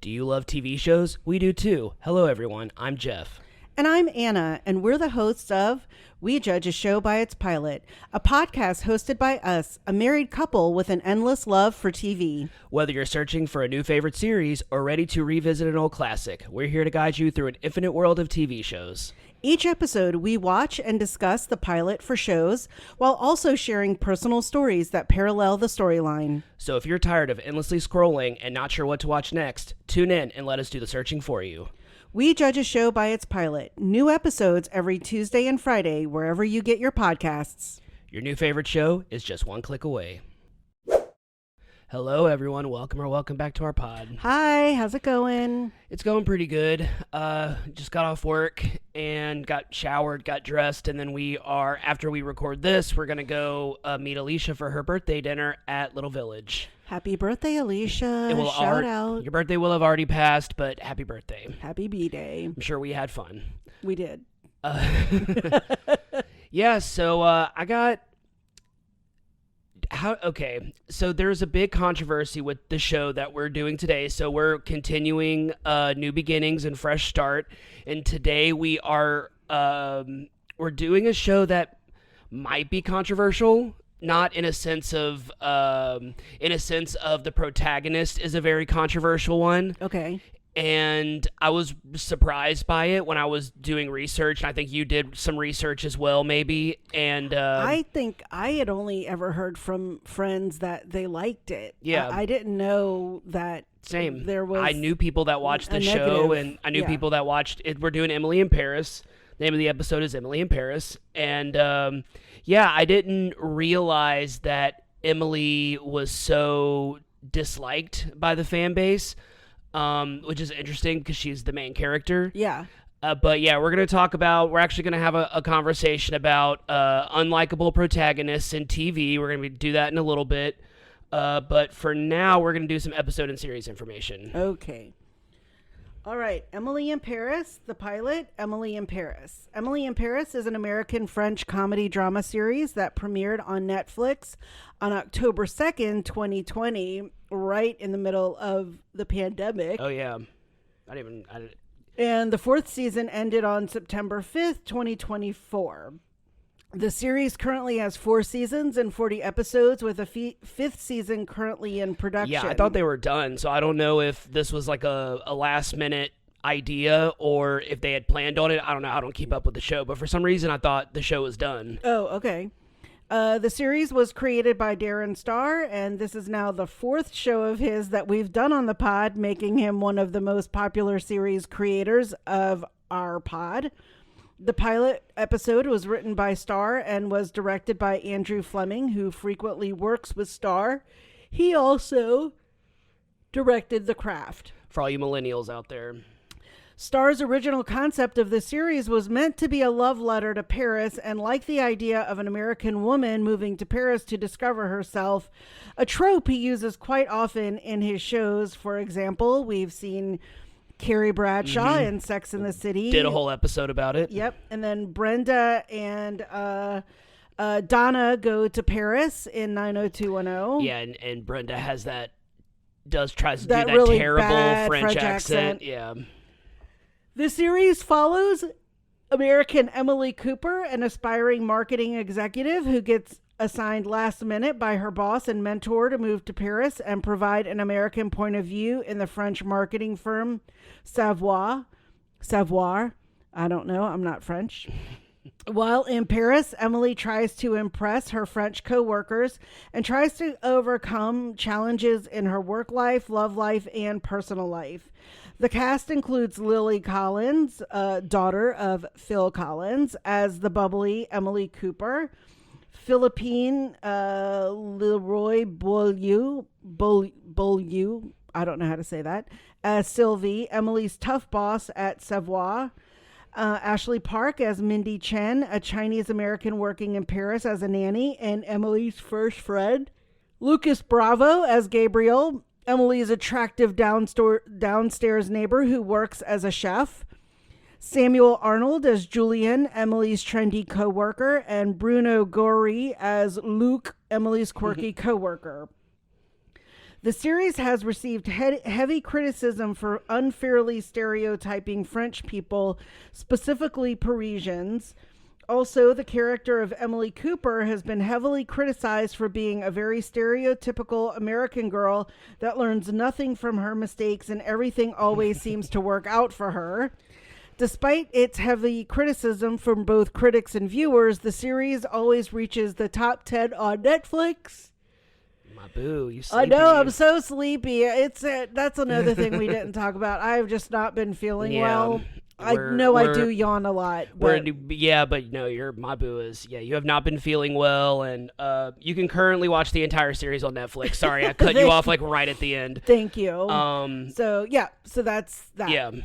Do you love TV shows? We do too. Hello everyone, I'm Jeff. And I'm Anna, and we're the hosts of We Judge a Show by Its Pilot, a podcast hosted by us, a married couple with an endless love for TV. Whether you're searching for a new favorite series or ready to revisit an old classic, we're here to guide you through an infinite world of TV shows. Each episode, we watch and discuss the pilot for shows while also sharing personal stories that parallel the storyline. So if you're tired of endlessly scrolling and not sure what to watch next, tune in and let us do the searching for you. We Judge a Show by Its Pilot. New episodes every Tuesday and Friday, wherever you get your podcasts. Your new favorite show is just one click away. Hello everyone, welcome back to our pod. Hi, how's it going? It's going pretty good. Just got off work and got showered, got dressed, and then after we record this, we're going to go meet Alicia for her birthday dinner at Little Village. Happy birthday, Alicia. Shout out. Your birthday will have already passed, but happy birthday. Happy B-Day. I'm sure we had fun. We did. Yeah, so I got... so there's a big controversy with the show that we're doing today. So we're continuing New Beginnings and Fresh Start, and today we are we're doing a show that might be controversial, not in a sense of the protagonist is a very controversial one. Okay. And I was surprised by it when I was doing research, and I think you did some research as well, maybe. And I think I had only ever heard from friends that they liked it. Yeah, I didn't know that. Same. There was. I knew people that watched the show, and I knew people that watched it. We're doing Emily in Paris. The name of the episode is Emily in Paris, and I didn't realize that Emily was so disliked by the fan base. Which is interesting because she's the main character. Yeah. But yeah, we're actually going to have a conversation about unlikable protagonists in TV. We're going to do that in a little bit. But for now, we're going to do some episode and series information. Okay. All right. Emily in Paris, the pilot, Emily in Paris. Emily in Paris is an American-French comedy drama series that premiered on Netflix on October 2nd, 2020, right in the middle of the pandemic. Oh, yeah. And the fourth season ended on September 5th, 2024. The series currently has 4 seasons and 40 episodes, with a fifth season currently in production. Yeah, I thought they were done, so I don't know if this was like a last-minute idea or if they had planned on it. I don't know. I don't keep up with the show, but for some reason I thought the show was done. Oh, okay. The series was created by Darren Star, and this is now the 4th show of his that we've done on the pod, making him one of the most popular series creators of our pod. The pilot episode was written by Star and was directed by Andrew Fleming, who frequently works with Star. He also directed The Craft. For all you millennials out there. Star's original concept of the series was meant to be a love letter to Paris, and like the idea of an American woman moving to Paris to discover herself, a trope he uses quite often in his shows. For example, we've seen Carrie Bradshaw in Sex and the City. Did a whole episode about it. Yep. And then Brenda and Donna go to Paris in 90210. Yeah, and Brenda tries to that do that really terrible bad French accent. Yeah. The series follows American Emily Cooper, an aspiring marketing executive who gets assigned last minute by her boss and mentor to move to Paris and provide an American point of view in the French marketing firm Savoir. I don't know. I'm not French. While in Paris, Emily tries to impress her French co-workers and tries to overcome challenges in her work life, love life, and personal life. The cast includes Lily Collins, daughter of Phil Collins, as the bubbly Emily Cooper, Philippine Leroy Beaulieu, I don't know how to say that, as Sylvie, Emily's tough boss at Savoir, Ashley Park as Mindy Chen, a Chinese-American working in Paris as a nanny and Emily's first friend, Lucas Bravo as Gabriel, Emily's attractive downstairs neighbor who works as a chef, Samuel Arnold as Julian, Emily's trendy coworker, and Bruno Gori as Luke, Emily's quirky coworker. The series has received heavy criticism for unfairly stereotyping French people, specifically Parisians. Also, the character of Emily Cooper has been heavily criticized for being a very stereotypical American girl that learns nothing from her mistakes and everything always seems to work out for her. Despite its heavy criticism from both critics and viewers, the series always reaches the top 10 on Netflix. My boo, you sleepy. I know, I'm so sleepy. That's another thing we didn't talk about. I've just not been feeling well. I know I do yawn a lot. But but no, my boo is, you have not been feeling well, and you can currently watch the entire series on Netflix. Sorry, I cut you off like right at the end. Thank you. So that's that.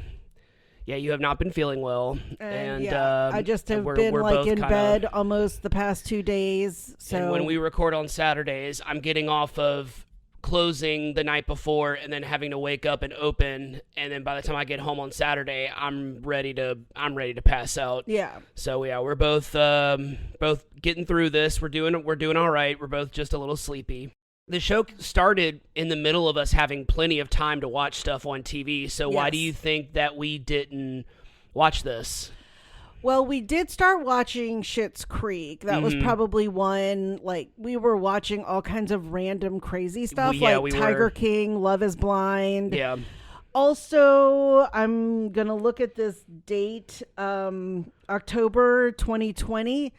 Yeah, you have not been feeling well, and I just have been like in bed almost the past 2 days. So and when we record on Saturdays, I'm getting off of closing the night before and then having to wake up and open, and then by the time I get home on Saturday, I'm ready to pass out. Yeah. So we're both getting through this. We're doing all right. We're both just a little sleepy. The show started in the middle of us having plenty of time to watch stuff on TV. So why do you think that we didn't watch this? Well, we did start watching Schitt's Creek. That was probably one, like, we were watching all kinds of random crazy stuff, like Tiger King, Love is Blind. Yeah. Also, I'm going to look at this date, October 2020.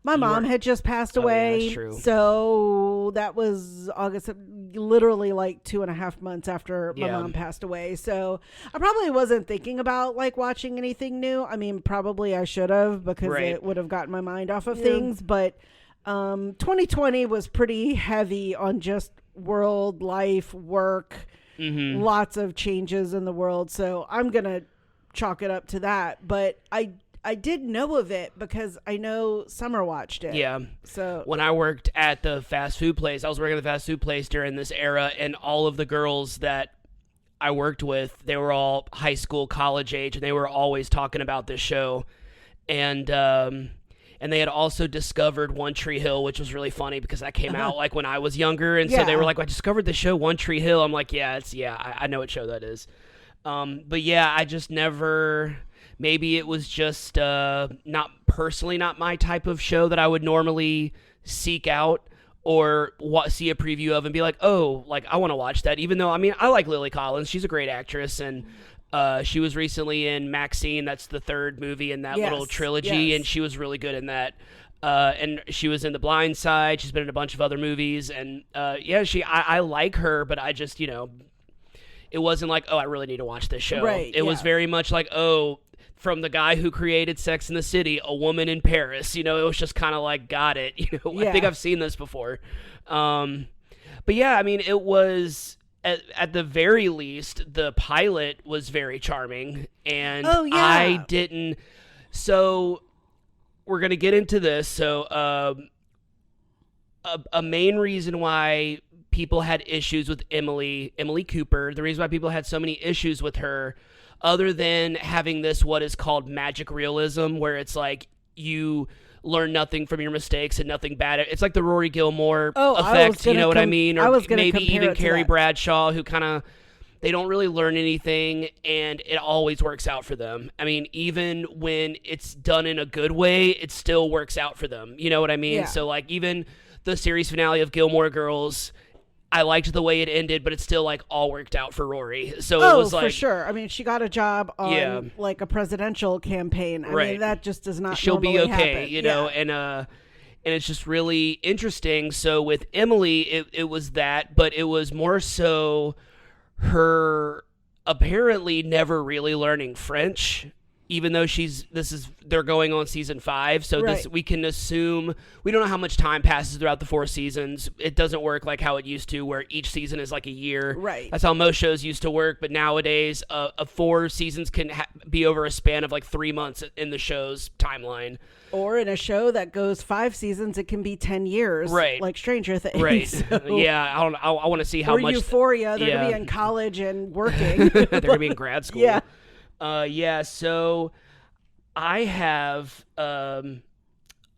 My mom had just passed away. Yeah, that's true. So that was August, literally like 2.5 months after my mom passed away. So I probably wasn't thinking about like watching anything new. I mean, probably I should have, because it would have gotten my mind off of things. But 2020 was pretty heavy on just world, life, work, lots of changes in the world. So I'm going to chalk it up to that. But I did know of it because I know Summer watched it. Yeah. So when I worked at the fast food place, I was working at the fast food place during this era, and all of the girls that I worked with, they were all high school, college age, and they were always talking about this show. And they had also discovered One Tree Hill, which was really funny because that came out like when I was younger, and so they were like, I discovered the show One Tree Hill. I'm like, I know what show that is. But yeah, I just never. Maybe it was just not my type of show that I would normally seek out or see a preview of and be like, oh, like I want to watch that. Even though, I mean, I like Lily Collins. She's a great actress, and she was recently in Maxine. That's the third movie in that little trilogy, and she was really good in that. And she was in The Blind Side. She's been in a bunch of other movies, and I like her, but I just, it wasn't like, oh, I really need to watch this show. Right, it was very much like, oh, from the guy who created Sex and the City, A Woman in Paris. It was just kind of like, got it. I think I've seen this before. But yeah, I mean, it was, at the very least, the pilot was very charming. And I didn't. So we're going to get into this. So a main reason why people had issues with Emily Cooper, the reason why people had so many issues with her, other than having this what is called magic realism, where it's like you learn nothing from your mistakes and nothing bad. It's like the Rory Gilmore effect, you know what I mean? Or maybe even Carrie Bradshaw, who kind of, they don't really learn anything and it always works out for them. I mean, even when it's done in a good way, it still works out for them. You know what I mean? Yeah. So like even the series finale of Gilmore Girls, I liked the way it ended, but it still like all worked out for Rory. So it was like, for sure. I mean, she got a job on like a presidential campaign. I mean, that just does not. She'll be okay, happen. you know, and it's just really interesting. So with Emily, it was that, but it was more so her apparently never really learning French. Even though they're going on season 5, so this we can assume, we don't know how much time passes throughout the 4 seasons. It doesn't work like how it used to, where each season is like a year. Right. That's how most shows used to work. But nowadays, 4 seasons can be over a span of like 3 months in the show's timeline. Or in a show that goes 5 seasons, it can be 10 years. Right. Like Stranger Things. Right. So. Yeah. I want to see how much. Or Euphoria. They're going to be in college and working. They're going to be in grad school. Yeah. So I have a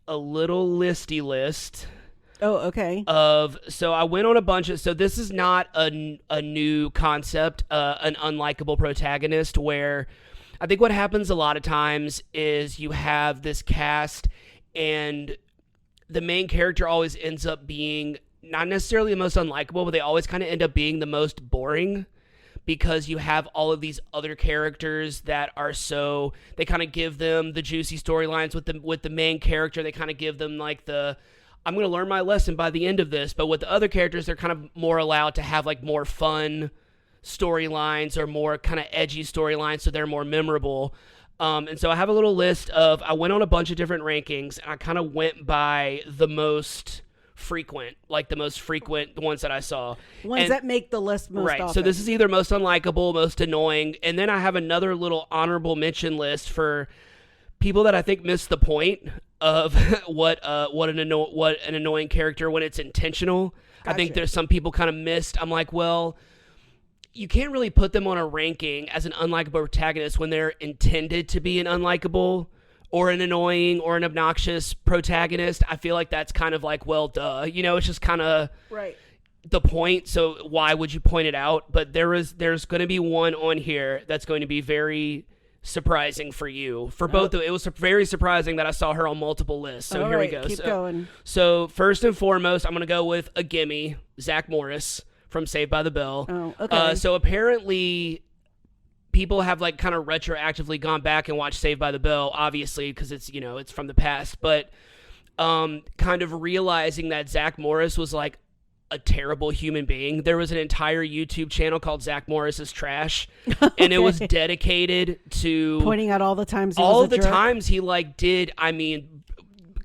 little listy list Oh, okay. So I went on a bunch of, so this is not a new concept, an unlikable protagonist, where I think what happens a lot of times is you have this cast and the main character always ends up being not necessarily the most unlikable, but they always kind of end up being the most boring, because you have all of these other characters that are so, they kind of give them the juicy storylines with the main character. They kind of give them like the, I'm going to learn my lesson by the end of this. But with the other characters, they're kind of more allowed to have like more fun storylines or more kind of edgy storylines, so they're more memorable. And so I have a little list of, I went on a bunch of different rankings, and I kind of went by the most frequent, the ones that I saw. Ones that make the list most right, often. so this is either most unlikable, most annoying, and then I have another little honorable mention list for people that I think miss the point of what an annoying character when it's intentional. Gotcha. I think there's some people kind of missed. I'm like, well, you can't really put them on a ranking as an unlikable protagonist when they're intended to be an unlikable or an annoying or an obnoxious protagonist. I feel like that's kind of like, well, duh. It's just kind of right. The point, so why would you point it out? But there's going to be one on here that's going to be very surprising for you. For both of it was very surprising that I saw her on multiple lists. So here we go. Keep going. So first and foremost, I'm going to go with a gimme, Zach Morris from Saved by the Bell. Oh, okay. So apparently people have like kind of retroactively gone back and watched Saved by the Bell, obviously, because it's, it's from the past, but kind of realizing that Zach Morris was like a terrible human being. There was an entire YouTube channel called Zach Morris's Trash, and it was dedicated to pointing out all the times times he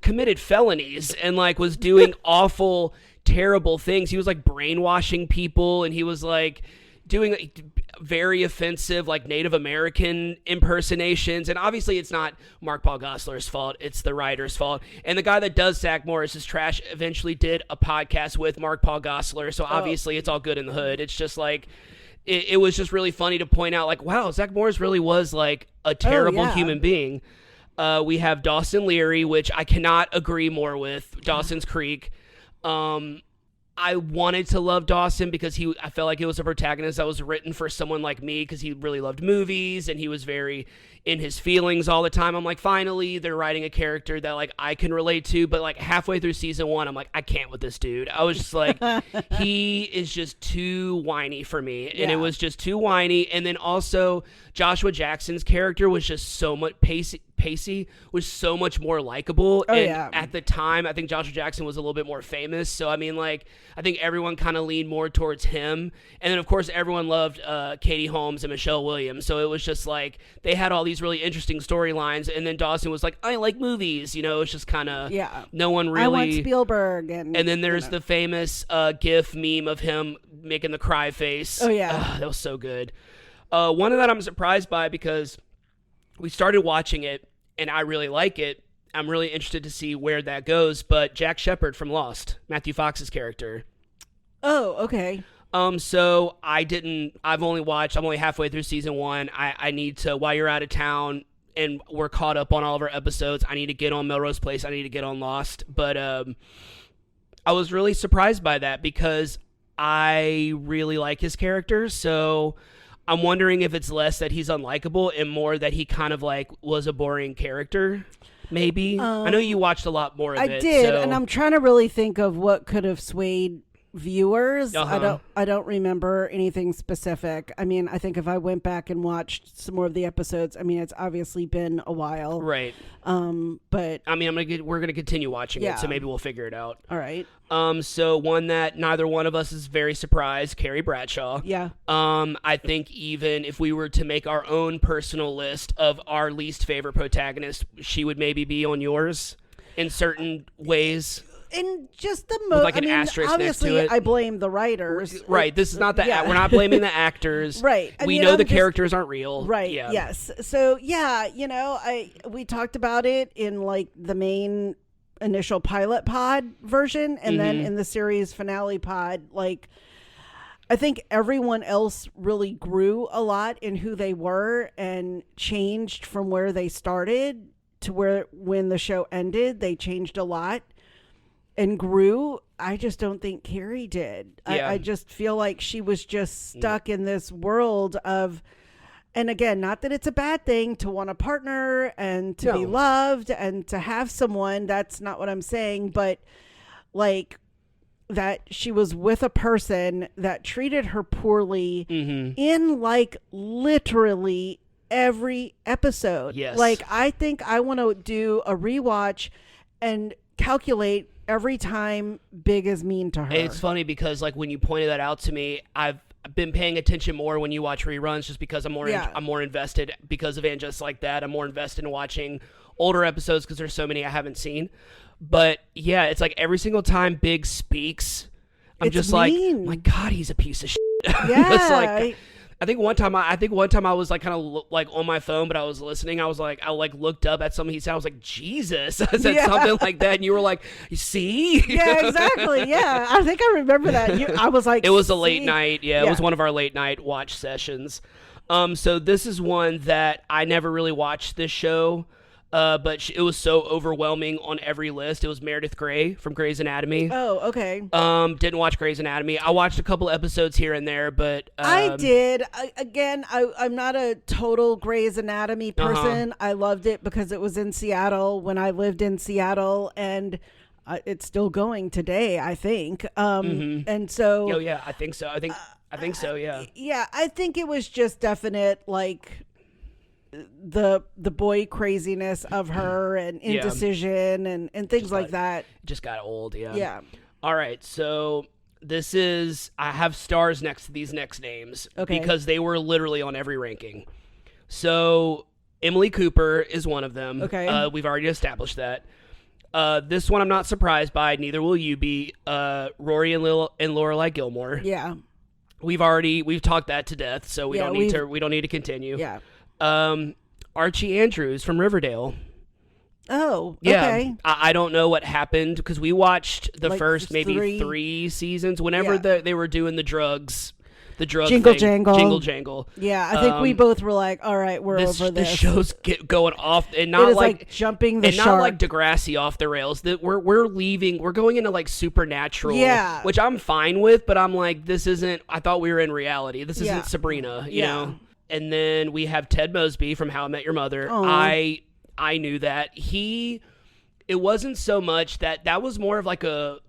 committed felonies and like was doing awful, terrible things. He was like brainwashing people, and he was like doing very offensive like Native American impersonations. And obviously it's not Mark Paul Gosselaar's fault, it's the writer's fault. And the guy that does Zach Morris's Trash eventually did a podcast with Mark Paul Gosselaar, so obviously it's all good in the hood. It's just like it was just really funny to point out like, wow, Zach Morris really was like a terrible human being. We have Dawson Leary, which I cannot agree more with. Dawson's Creek. I wanted to love Dawson because I felt like it was a protagonist that was written for someone like me, because he really loved movies and he was very in his feelings all the time. I'm like, finally, they're writing a character that like I can relate to. But like halfway through season 1, I'm like, I can't with this dude. I was just like, he is just too whiny for me. And it was just too whiny. And then also Joshua Jackson's character was just so much Pacey was so much more likable. At the time, I think Joshua Jackson was a little bit more famous. So, I mean, like, I think everyone kind of leaned more towards him. And then, of course, everyone loved Katie Holmes and Michelle Williams. So it was just like they had all these really interesting storylines. And then Dawson was like, I like movies. It's just kind of no one really. I want Spielberg. And then there's the famous GIF meme of him making the cry face. Oh, yeah. That was so good. One of that I'm surprised by because we started watching it and I really like it. I'm really interested to see where that goes. But Jack Shephard from Lost, Matthew Fox's character. Oh, okay. So I'm only halfway through season 1. I need to, while you're out of town and we're caught up on all of our episodes, I need to get on Melrose Place. I need to get on Lost. But I was really surprised by that because I really like his character. So I'm wondering if it's less that he's unlikable and more that he kind of like was a boring character. Maybe. I know you watched a lot more of it. I did, and I'm trying to really think of what could have swayed viewers. I don't remember anything specific. I mean, I think if I went back and watched some more of the episodes, I mean, it's obviously been a while. Right. But I mean, we're gonna continue watching it, so maybe we'll figure it out. All right. So one that neither one of us is very surprised, Carrie Bradshaw. Yeah. I think even if we were to make our own personal list of our least favorite protagonist, she would maybe be on yours in certain ways. In just the most, like an asterisk obviously, next to it. I blame the writers. Right. This is not the. We're not blaming the actors. Right. We know the characters aren't real. Right. Yeah. Yes. So we talked about it in like the main initial pilot pod version, and then in the series finale pod, like I think everyone else really grew a lot in who they were and changed from where they started to when the show ended. They changed a lot. and grew. I just don't think Carrie did. Yeah. I just feel like she was just stuck in this world of, and again, not that it's a bad thing to want a partner and to be loved and to have someone. That's not what I'm saying. But like that she was with a person that treated her poorly in like literally every episode. Yes. Like I think I want to do a rewatch and calculate every time Big is mean to her. It's funny because like when you pointed that out to me, I've been paying attention more when you watch reruns just because I'm more invested because of And Just Like That. I'm more invested in watching older episodes because there's so many I haven't seen. But yeah, it's like every single time Big speaks, I'm It's just mean. like, my God, he's a piece of shit. Yeah. It's like, I think one time I was like kind of like on my phone, but I was listening. I looked up at something he said. I was like, Jesus, I said something like that, and you were like, you see? Yeah, exactly. Yeah, I think I remember that. I was like, it was a late night. Yeah, it was one of our late night watch sessions. So this is one that I never really watched this show. But it was so overwhelming on every list. It was Meredith Grey from Grey's Anatomy. Oh, okay. Didn't watch Grey's Anatomy. I watched a couple episodes here and there, but I did. I'm not a total Grey's Anatomy person. I loved it because it was in Seattle when I lived in Seattle, and it's still going today, I think. And so, oh yeah, I think so. I think so. Yeah. Yeah, I think it was just definite, like the boy craziness of her and indecision and things like that. Just got old. Yeah. Yeah. All right. So I have stars next to these next names because they were literally on every ranking. So Emily Cooper is one of them. Okay. We've already established that. This one I'm not surprised by. Neither will you be. Rory and Lorelai Gilmore. Yeah. We've talked that to death, so we don't need to continue. Yeah. Archie Andrews from Riverdale. Oh, yeah. Okay. I don't know what happened because we watched the Like first maybe three seasons. Whenever they were doing the drug Jingle thing, jangle. Yeah, I think we both were like, all right, we're over this. The show's going off, and not it is like jumping the and shark. not like Degrassi off the rails. That we're going into like supernatural, which I'm fine with, but I'm like, this isn't. I thought we were in reality. This isn't Sabrina, you know. And then we have Ted Mosby from How I Met Your Mother. Oh. I knew that it wasn't so much that was more of like a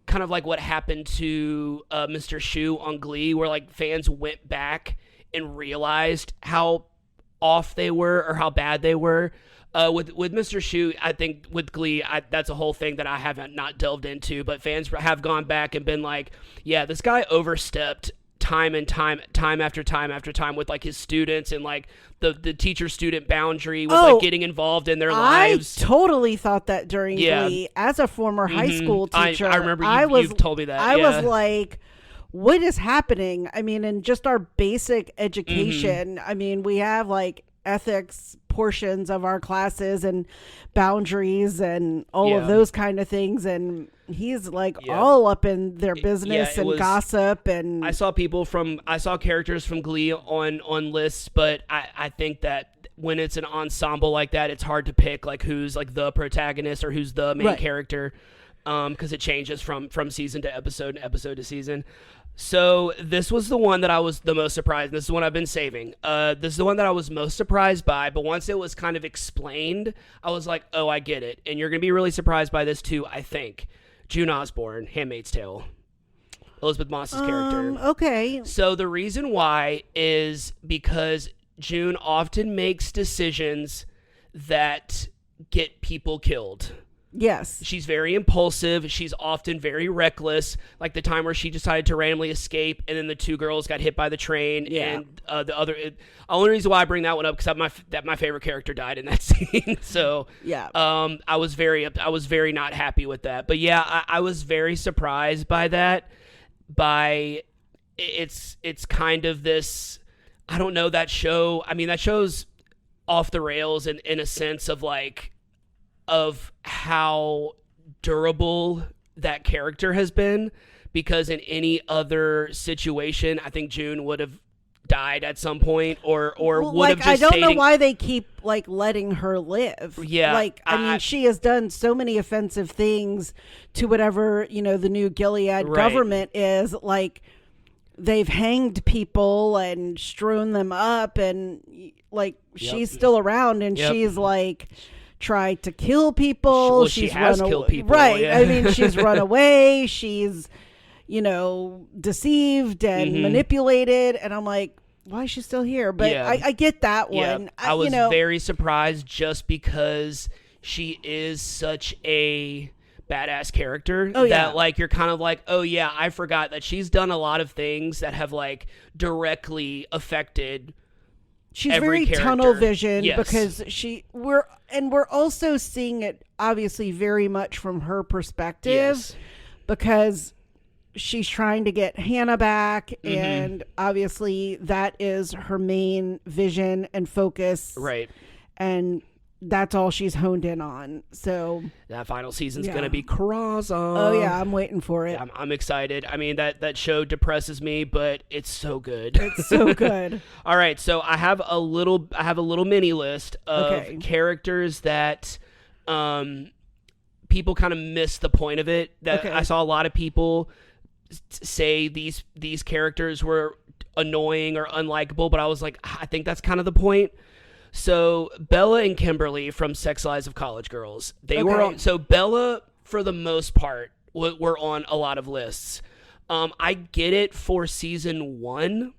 kind of like what happened to Mr. Schue on Glee, where like fans went back and realized how off they were or how bad they were. With Mr. Schue, I think with Glee, that's a whole thing that I haven't not delved into, but fans have gone back and been like, yeah, this guy overstepped time after time with like his students and like the teacher-student boundary with like getting involved in their lives. I totally thought that during Glee. As a former high school teacher, I remember you've told me that. I was like, what is happening? I mean, in just our basic education, I mean, we have like ethics portions of our classes and boundaries and all of those kind of things, and he's like all up in their business and gossip. And I saw characters from Glee on lists, but I think that when it's an ensemble like that, it's hard to pick like who's like the protagonist or who's the main character, because it changes from season to episode and episode to season. So this was the one that I was the most surprised. This is the one I've been saving. This is the one that I was most surprised by, but once it was kind of explained, I was like, oh, I get it. And you're going to be really surprised by this too, I think. June Osborne, Handmaid's Tale. Elizabeth Moss's character. Okay. So the reason why is because June often makes decisions that get people killed. Yes. She's very impulsive. She's often very reckless. Like the time where she decided to randomly escape and then the two girls got hit by the train. Yeah. And the only reason why I bring that one up because my favorite character died in that scene. So yeah. I was very not happy with that. But yeah, I was very surprised by that. It's kind of this, I don't know, that show. I mean, that show's off the rails in a sense of like, of how durable that character has been, because in any other situation, I think June would have died at some point or Well, would have like, just I don't know stayed why they keep like letting her live. Yeah, Like, I mean, she has done so many offensive things to whatever, the new Gilead Right. government is. Like, they've hanged people and strewn them up, and like she's still around, and Yep. she's like tried to kill people. Well, she she's has run killed away. people, Right. yeah. I mean, she's run away. She's, deceived and manipulated. And I'm like, why is she still here? But Yeah. I get that Yeah, one. I was very surprised just because she is such a badass character that like you're kind of like, oh yeah, I forgot that she's done a lot of things that have like directly affected she's every very character. tunnel vision Yes. because we're also seeing it obviously very much from her perspective Yes. because she's trying to get Hannah back, Mm-hmm. and obviously that is her main vision and focus. Right. And that's all she's honed in on. So That final season's Yeah. gonna be crazy. oh yeah, I'm waiting for it. I'm excited. I mean, that show depresses me, but it's so good. It's so good. All right, so I have a little mini list of Okay. characters that people kind of miss the point of it. That Okay. I saw a lot of people say these characters were annoying or unlikable, but I was like, I think that's kind of the point. So Bella and Kimberly from Sex Lives of College Girls, they were Okay. on. So Bella, for the most part, were on a lot of lists. I get it for season 1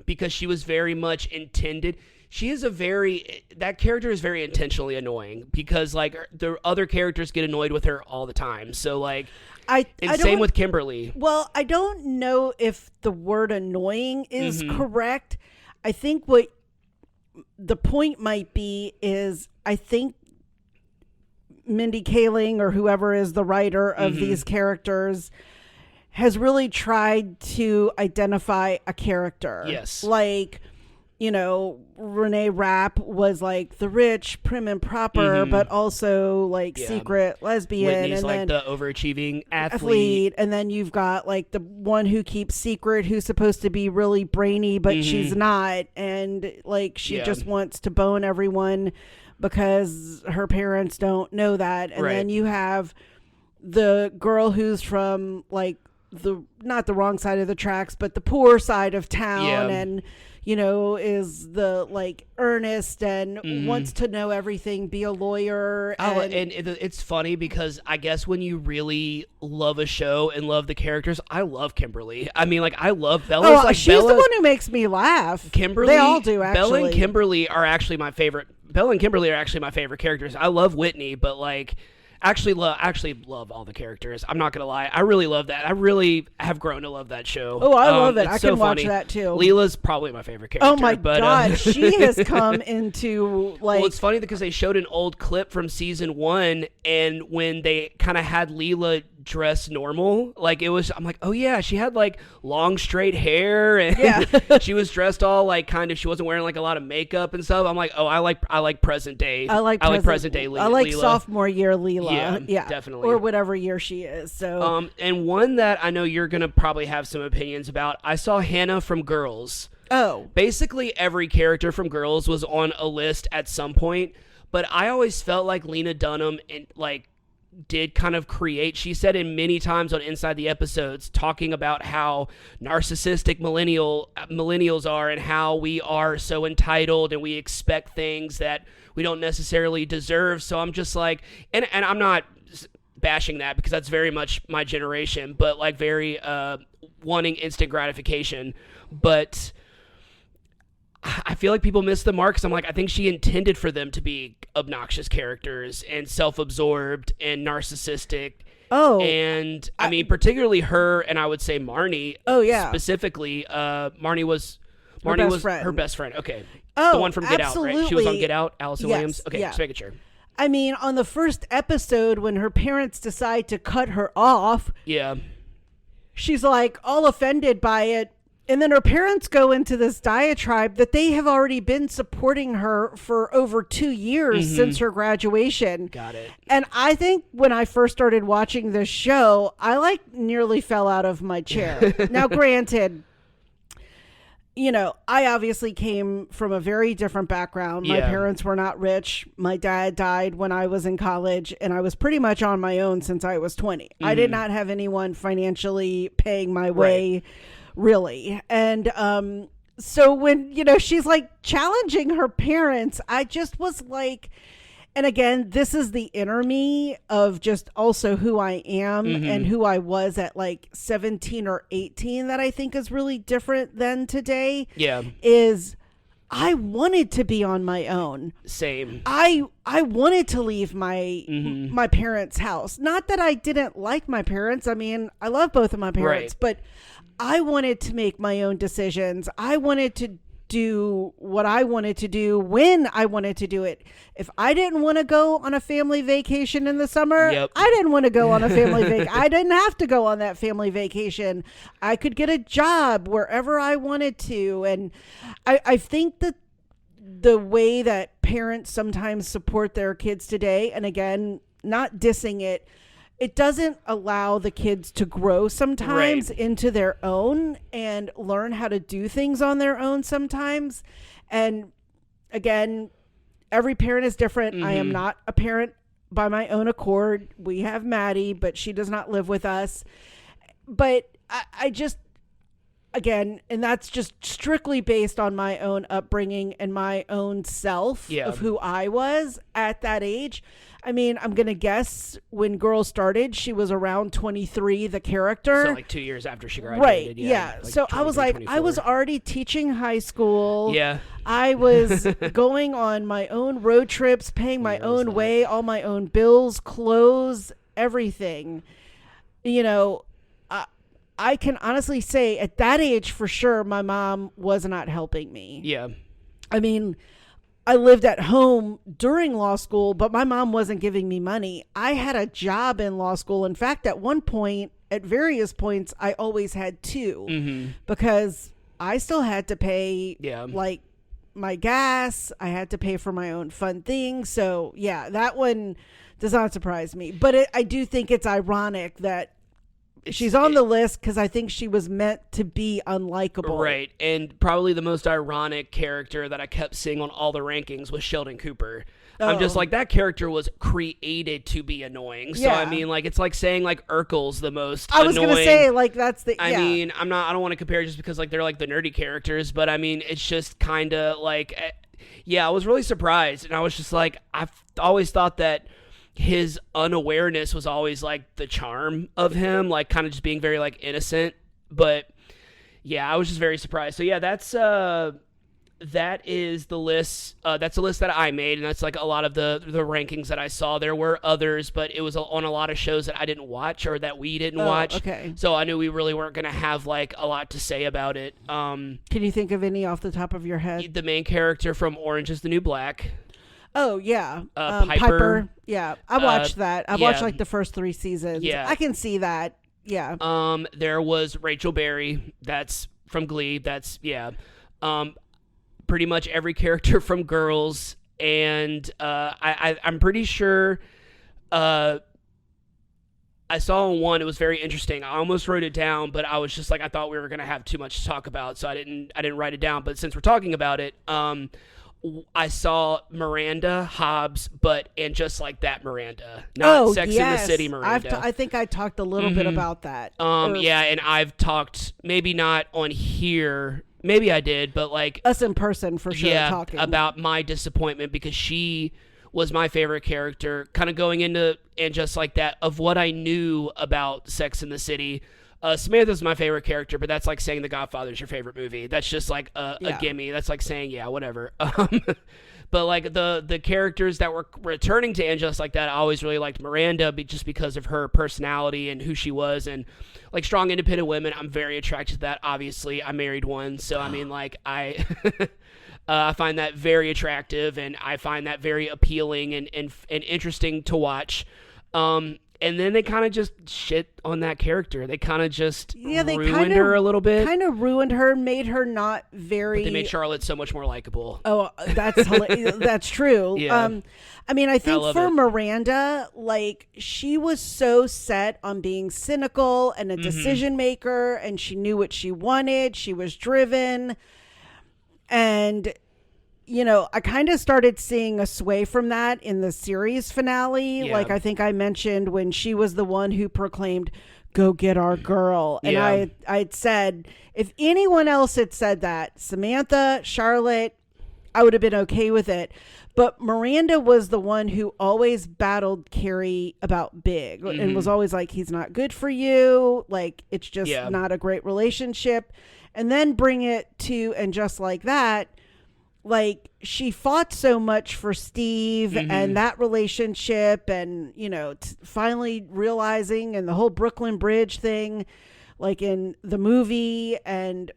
because she was very much intended. That character is very intentionally annoying because like the other characters get annoyed with her all the time. So like, I same don't- with Kimberly. Well, I don't know if the word annoying is Mm-hmm. correct. I think what the point might be is I think Mindy Kaling or whoever is the writer of Mm-hmm. these characters has really tried to identify a character. Yes. Like, Renee Rapp was like the rich, prim and proper, but also like Yeah. secret lesbian. Whitney's and like then the overachieving athlete. and then you've got like the one who keeps secret who's supposed to be really brainy but she's not, and like she Yeah. just wants to bone everyone because her parents don't know that. And Right. then you have the girl who's from like not the wrong side of the tracks but the poor side of town, Yeah. and is the like earnest and wants to know everything, be a lawyer. And it's funny because I guess when you really love a show and love the characters, I love Kimberly. I mean, like I love Bella. she's the one who makes me laugh. Kimberly, They all do, actually. Bella and Kimberly are actually my favorite. Bella and Kimberly are actually my favorite characters. I love Whitney, but like actually love all the characters. I'm not gonna lie, I really love that. I really have grown to love that show. Oh, I love it. It's I so can watch funny. that too. Leela's probably my favorite character. Oh my but, god, she has come into like well, it's funny because they showed an old clip from season 1, and when they kind of had Leela dress normal, like I'm like, oh yeah, she had like long straight hair, and Yeah. she was dressed all like kind of, she wasn't wearing like a lot of makeup and stuff. I'm like, oh, I like present day. I like present day Leela. I like sophomore year Leela. Yeah, definitely. Or whatever year she is. So And one that I know you're gonna probably have some opinions about. I saw Hannah from Girls. Basically every character from Girls was on a list at some point, but I always felt like Lena Dunham did kind of create. She said it many times on Inside the Episodes, talking about how narcissistic millennials are and how we are so entitled and we expect things that we don't necessarily deserve. So I'm just like, and I'm not bashing that because that's very much my generation, but like very wanting instant gratification. But I feel like people miss the mark because I'm like, I think she intended for them to be obnoxious characters and self-absorbed and narcissistic. And I mean, particularly her, and I would say Marnie. Specifically, Marnie was her best friend. Okay. The one from Get Out, right? She was on Get Out, Allison Williams. Okay, just making sure. I mean, on the first episode, when her parents decide to cut her off, she's like all offended by it. And then her parents go into this diatribe that they have already been supporting her for over 2 years since her graduation. Got it. And I think when I first started watching this show, I like nearly fell out of my chair. Now, granted, I obviously came from a very different background. My Yeah. parents were not rich. My dad died when I was in college, and I was pretty much on my own since I was 20. I did not have anyone financially paying my way, really. And so when, she's like challenging her parents, I just was like, and again, this is the inner me of just also who I am and who I was at like 17 or 18 that I think is really different than today. Yeah. Is I wanted to be on my own. Same. I wanted to leave my parents' house. Not that I didn't like my parents. I mean, I love both of my parents, but I wanted to make my own decisions. I wanted to do what I wanted to do when I wanted to do it. If I didn't want to go on a family vacation in the summer, I didn't want to go on a family vacation. I didn't have to go on that family vacation. I could get a job wherever I wanted to. And I think that the way that parents sometimes support their kids today, and again, not dissing it, it doesn't allow the kids to grow sometimes into their own and learn how to do things on their own sometimes. And again, every parent is different. I am not a parent by my own accord. We have Maddie, but she does not live with us. But I just, again, and that's just strictly based on my own upbringing and my own self of who I was at that age. I mean, I'm going to guess when Girls started, she was around 23, the character. So like 2 years after she graduated. Right. Yeah. Like so I was like, 24. I was already teaching high school. Yeah. I was going on my own road trips, paying my own way, all my own bills, clothes, everything. I can honestly say at that age, for sure, my mom was not helping me. Yeah. I mean, I lived at home during law school, but my mom wasn't giving me money. I had a job in law school. In fact, at one point, at various points, I always had two because I still had to pay like my gas. I had to pay for my own fun things. So yeah, that one does not surprise me. But I do think it's ironic that she's on the list because I think she was meant to be unlikable. Right. And probably the most ironic character that I kept seeing on all the rankings was Sheldon Cooper. I'm just like, that character was created to be annoying. So, I mean, like, it's like saying, like, Urkel's the most annoying. I was going to say, like, that's the, I mean, I don't want to compare just because, like, they're, like, the nerdy characters. But, I mean, it's just kind of, like, I was really surprised. And I was just like, I've always thought that his unawareness was always like the charm of him, like kind of just being very like innocent. But yeah, I was just very surprised. So yeah, that is the list. That's a list that I made, and that's like a lot of the rankings that I saw. There were others, but it was on a lot of shows that I didn't watch or that we didn't watch. Okay. So I knew we really weren't going to have like a lot to say about it. Can you think of any off the top of your head? The main character from Orange is the New Black. Oh, yeah. Piper. Yeah. I watched that. I watched like the first 3 seasons. Yeah. I can see that. Yeah. There was Rachel Berry. That's from Glee. That's, pretty much every character from Girls. And I'm pretty sure I saw one. It was very interesting. I almost wrote it down, but I was just like, I thought we were going to have too much to talk about, so I didn't write it down. But since we're talking about it, I saw Miranda Hobbs, and just like that Miranda, not Sex in the City Miranda. I think I talked a little bit about that. And I've talked, maybe not on here, maybe I did, but like us in person for sure. Talking about my disappointment because she was my favorite character, kind of going into and just like that of what I knew about Sex in the City. Samantha's my favorite character, but that's like saying The Godfather's your favorite movie. That's just like a gimme. That's like saying, yeah, whatever. But like the characters that were returning to and just like that, I always really liked Miranda just because of her personality and who she was, and like strong, independent women. I'm very attracted to that. Obviously, I married one, so I mean, like I find that very attractive, and I find that very appealing and interesting to watch. And then they kind of just shit on that character. They kind of just ruined her a little bit. Kind of ruined her, made her not very... But they made Charlotte so much more likable. Oh, that's true. Yeah. I mean, I think for Miranda, like, she was so set on being cynical and a decision maker, and she knew what she wanted. She was driven. And, I kind of started seeing a sway from that in the series finale. Yeah. Like, I think I mentioned when she was the one who proclaimed, "Go get our girl." And Yeah. I'd said, if anyone else had said that, Samantha, Charlotte, I would have been okay with it. But Miranda was the one who always battled Carrie about Big and was always like, he's not good for you. Like, it's just not a great relationship. And then bring it to, and just like that, like, she fought so much for Steve and that relationship and, finally realizing, and the whole Brooklyn Bridge thing, like in the movie, and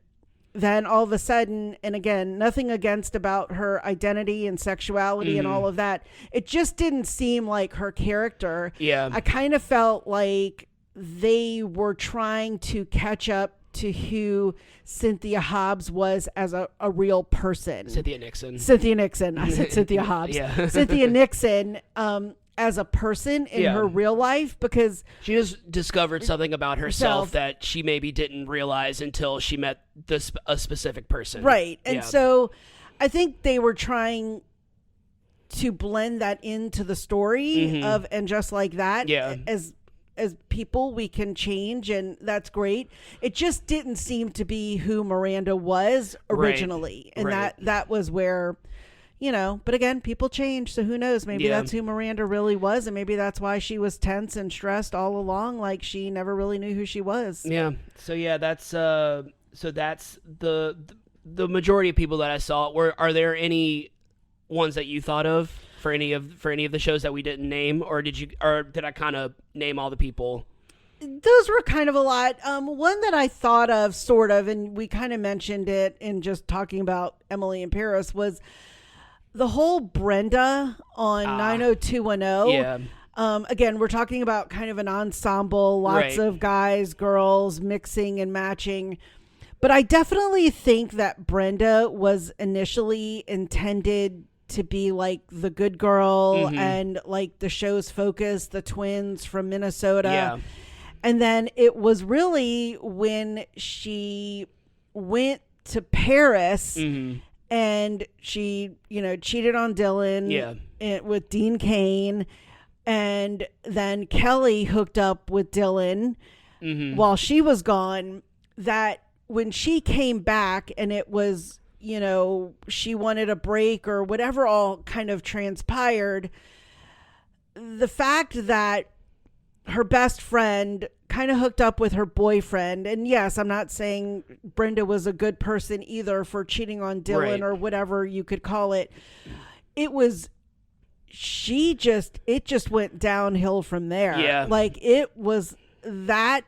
then all of a sudden, and again, nothing against about her identity and sexuality and all of that. It just didn't seem like her character. Yeah. I kind of felt like they were trying to catch up to who Cynthia Hobbs was as a real person. Cynthia Nixon. I said Cynthia Hobbs. Yeah. Cynthia Nixon, as a person in her real life, because she just discovered something about herself that she maybe didn't realize until she met a specific person. Right. And so I think they were trying to blend that into the story of, and just like that, as people, we can change, and that's great. It just didn't seem to be who Miranda was originally. Right. And that was where, but again, people change. So who knows? Maybe that's who Miranda really was. And maybe that's why she was tense and stressed all along. Like, she never really knew who she was. Yeah. So that's the majority of people that I saw. Are there any ones that you thought of for any of the shows that we didn't name, or did I kind of name all the people? Those were kind of a lot. One that I thought of, sort of, and we kind of mentioned it in just talking about Emily in Paris, was the whole Brenda on 90210. Yeah. Again, we're talking about kind of an ensemble, lots of guys, girls mixing and matching. But I definitely think that Brenda was initially intended to be like the good girl and like the show's focus, the twins from Minnesota. Yeah. And then it was really when she went to Paris and she, cheated on Dylan with Dean Cain. And then Kelly hooked up with Dylan while she was gone. That when she came back and it was, she wanted a break or whatever all kind of transpired, the fact that her best friend kind of hooked up with her boyfriend. And yes, I'm not saying Brenda was a good person either for cheating on Dylan or whatever you could call it. It just went downhill from there. Yeah. Like, it was that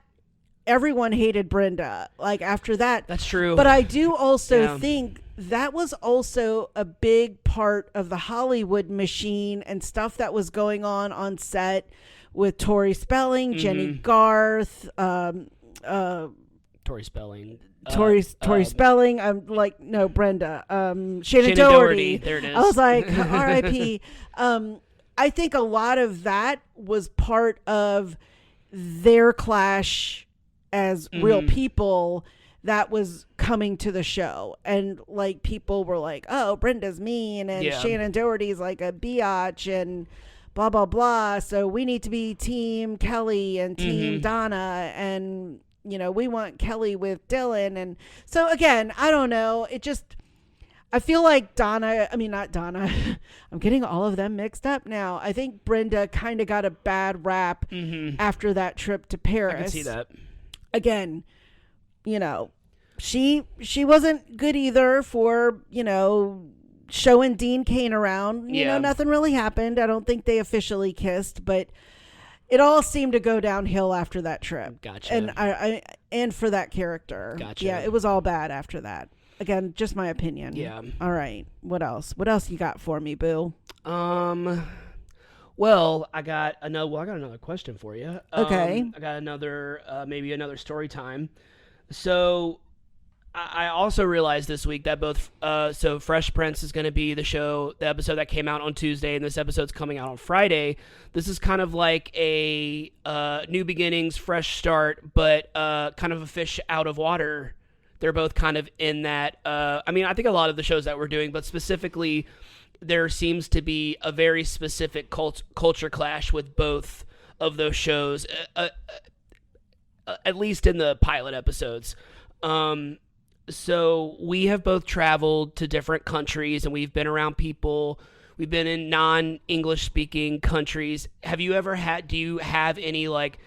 everyone hated Brenda. Like, after that. That's true. But I do also think that was also a big part of the Hollywood machine and stuff that was going on set with Tori Spelling, Jenny Garth, Tori Spelling. Tori Spelling. I'm like, no, Brenda. Shannon Doherty. There it is. I was like, R.I.P. I think a lot of that was part of their clash as real people that was coming to the show. And like, people were like, oh, Brenda's mean and Shannon Doherty's like a biatch and blah, blah, blah. So we need to be team Kelly and team Donna. And, we want Kelly with Dylan. And so again, I don't know. I feel like not Donna. I'm getting all of them mixed up now. I think Brenda kind of got a bad rap after that trip to Paris. I can see that. Again, she wasn't good either for, showing Dean Cain around. Nothing really happened. I don't think they officially kissed, but it all seemed to go downhill after that trip. Gotcha. And and for that character. Gotcha. Yeah, it was all bad after that. Again, just my opinion. Yeah. All right. What else? What else you got for me, Boo? Well, I got another question for you. Okay. I got maybe another story time. So I also realized this week that both Fresh Prince is going to be the episode that came out on Tuesday, and this episode's coming out on Friday. This is kind of like a new beginnings, fresh start, but kind of a fish out of water They're both kind of in that. I mean, I think a lot of the shows that we're doing, but specifically, there seems to be a very specific culture clash with both of those shows, at least in the pilot episodes. So we have both traveled to different countries, and we've been around people. We've been in non-English speaking countries. Do you have any like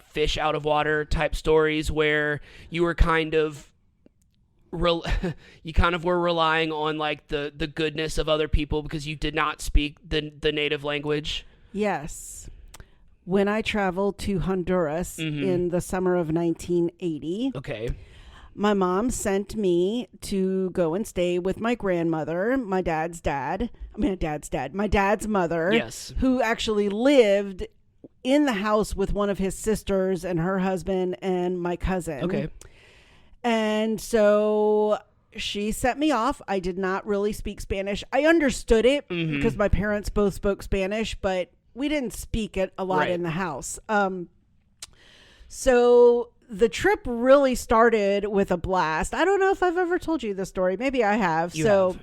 fish out of water type stories where you were kind of were relying on like the goodness of other people because you did not speak the native language? Yes. When I traveled to Honduras in the summer of 1980, okay, my mom sent me to go and stay with my grandmother, my dad's mother, yes, who actually lived in the house with one of his sisters and her husband and my cousin. Okay. And so she sent me off. I did not really speak Spanish. I understood it because my parents both spoke Spanish, but we didn't speak it a lot in the house. So the trip really started with a blast. I don't know if I've ever told you this story. Maybe I have. You have.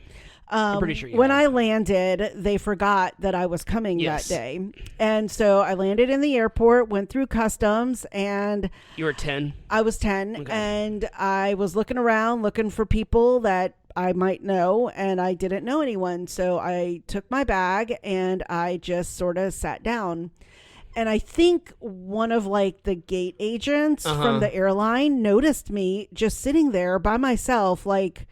I'm pretty sure you when have. I landed, they forgot that I was coming Yes. that day. And so I landed in the airport, went through customs, and You were 10. I was 10, Okay. and I was looking around, looking for people that I might know, and I didn't know anyone. So I took my bag and I just sort of sat down. And I think one of like the gate agents from the airline noticed me just sitting there by myself. Like,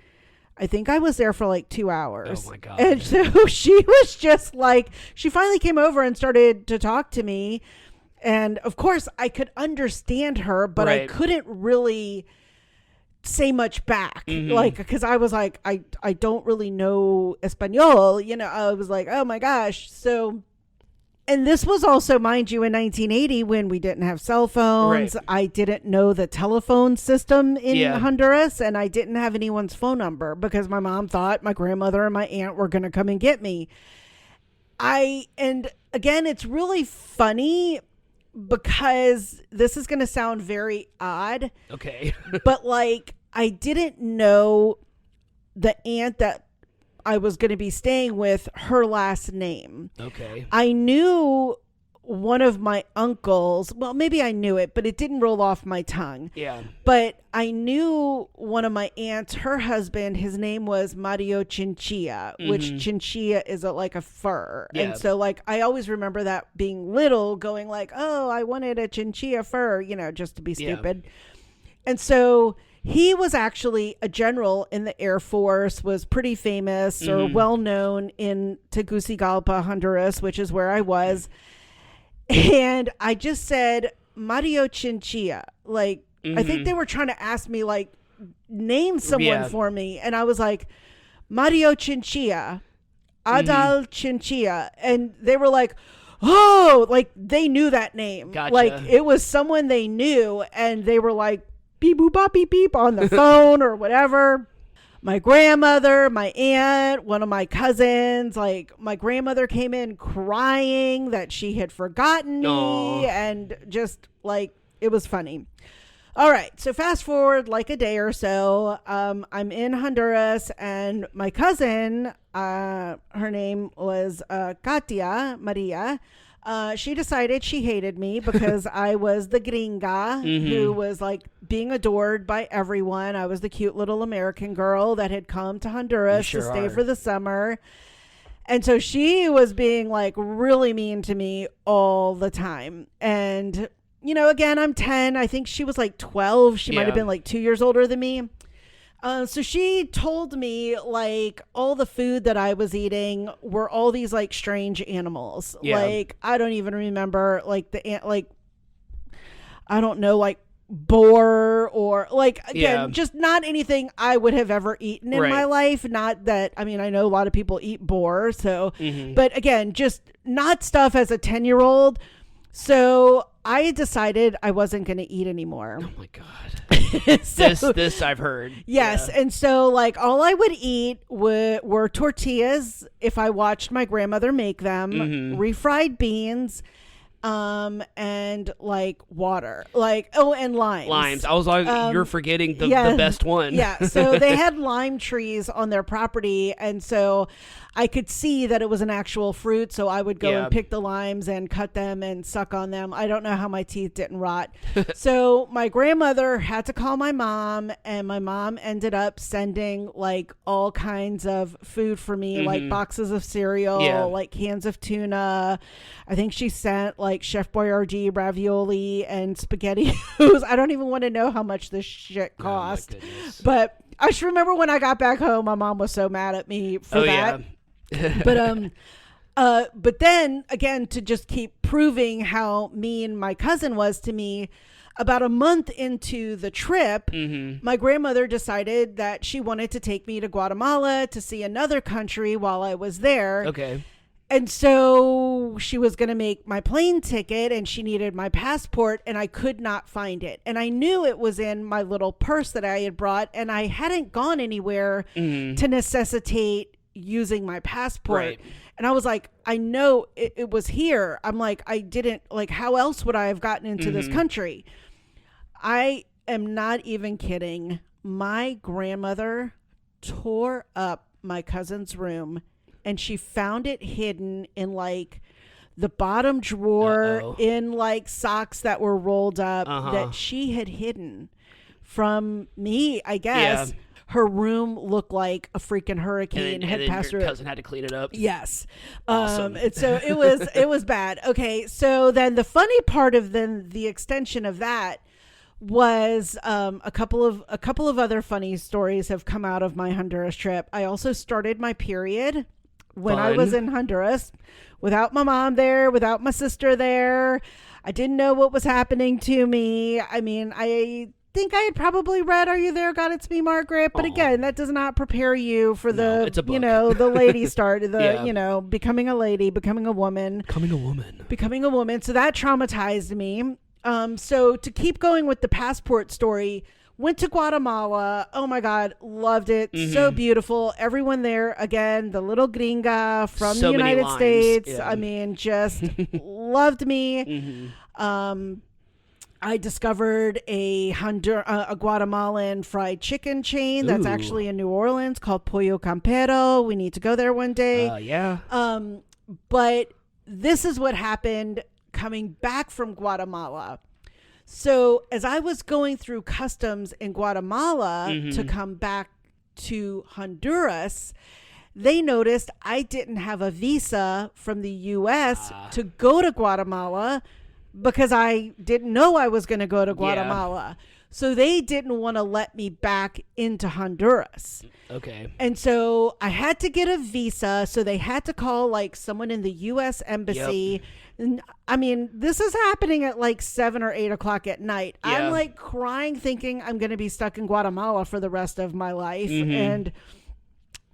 I think I was there for like 2 hours. Oh my God. And so she was just like, she finally came over and started to talk to me. And of course I could understand her, but I Right. couldn't really say much back. Like, cause I was like, I don't really know Espanol, you know. I was like, oh my gosh. So, and this was also, mind you, in 1980 when we didn't have cell phones. Right. I didn't know the telephone system in Yeah. Honduras, and I didn't have anyone's phone number because my mom thought my grandmother and my aunt were going to come and get me. And again, it's really funny because this is going to sound very odd, Okay. but like, I didn't know the aunt that I was going to be staying with, her last name. Okay. I knew one of my uncles. Well, maybe I knew it, but it didn't roll off my tongue. Yeah. But I knew one of my aunts, her husband, his name was Mario Chinchilla, which chinchilla is like a fur. Yeah. And so like, I always remember that being little going like, oh, I wanted a chinchilla fur, you know, just to be stupid. And so he was actually a general in the Air Force, was pretty famous or well known in Tegucigalpa, Honduras, which is where I was. And I just said, Mario Chinchilla. Like, I think they were trying to ask me, like, name someone for me. And I was like, Mario Chinchilla, Adal Chinchilla. And they were like, oh, like they knew that name. Gotcha. Like it was someone they knew. And they were like, beep, boop, bop, beep, beep on the phone or whatever. My grandmother, my aunt, one of my cousins, like my grandmother came in crying that she had forgotten me. Aww. And just like, it was funny. All right. So fast forward like a day or so. I'm in Honduras and my cousin, her name was Katia Maria. She decided she hated me because I was the gringa who was like being adored by everyone. I was the cute little American girl that had come to Honduras to stay for the summer. And so she was being like really mean to me all the time. And, you know, again, I'm 10. I think she was like 12. She might have been like 2 years older than me. So she told me like all the food that I was eating were all these like strange animals. Yeah. Like, I don't even remember like I don't know, like boar or like, again, just not anything I would have ever eaten in my life. Not that, I mean, I know a lot of people eat boar. So, but again, just not stuff as a 10-year-old. So I decided I wasn't going to eat anymore. Oh my God. So, this I've heard. yes. Yeah. And so like all I would eat were tortillas if I watched my grandmother make them, refried beans, and like water, like, oh, and limes. I was like, you're forgetting the best one. Yeah. So they had lime trees on their property. And so I could see that it was an actual fruit. So I would go and pick the limes and cut them and suck on them. I don't know how my teeth didn't rot. So my grandmother had to call my mom, and my mom ended up sending like all kinds of food for me, like boxes of cereal, like cans of tuna. I think she sent like Chef Boyardee ravioli and spaghetti. I don't even want to know how much this shit cost. But I just remember when I got back home, my mom was so mad at me for that. But then again, to just keep proving how mean my cousin was to me, about a month into the trip, my grandmother decided that she wanted to take me to Guatemala to see another country while I was there. Okay. And so she was going to make my plane ticket, and she needed my passport, and I could not find it. And I knew it was in my little purse that I had brought, and I hadn't gone anywhere to necessitate using my passport. Right. And I was like, I know it was here. I'm like, I didn't, like, how else would I have gotten into this country? I am not even kidding. My grandmother tore up my cousin's room, and she found it hidden in like the bottom drawer in like socks that were rolled up that she had hidden from me, I guess. Yeah. Her room looked like a freaking hurricane had passed through. Your cousin had to clean it up. Yes. Awesome. And so it was bad. Okay. So then the funny part of the extension of that was a couple of other funny stories have come out of my Honduras trip. I also started my period when I was in Honduras, without my mom there, without my sister there. I didn't know what was happening to me. I mean, I think I had probably read Are You There, God, It's Me, Margaret? But again, that does not prepare you for the lady start, becoming a lady, becoming a woman. Becoming a woman. So that traumatized me. So to keep going with the passport story, went to Guatemala. Oh my God, loved it. So beautiful. Everyone there, again, the little gringa from the United States. Yeah. I mean, just loved me. I discovered a Guatemalan fried chicken chain that's actually in New Orleans called Pollo Campero. We need to go there one day. But this is what happened coming back from Guatemala. So as I was going through customs in Guatemala to come back to Honduras, they noticed I didn't have a visa from the U.S. to go to Guatemala because I didn't know I was going to go to Guatemala. Yeah. So they didn't want to let me back into Honduras. Okay. And so I had to get a visa. So they had to call like someone in the U.S. embassy. Yep. And, I mean, this is happening at like 7 or 8 o'clock at night. Yeah. I'm like crying, thinking I'm going to be stuck in Guatemala for the rest of my life. And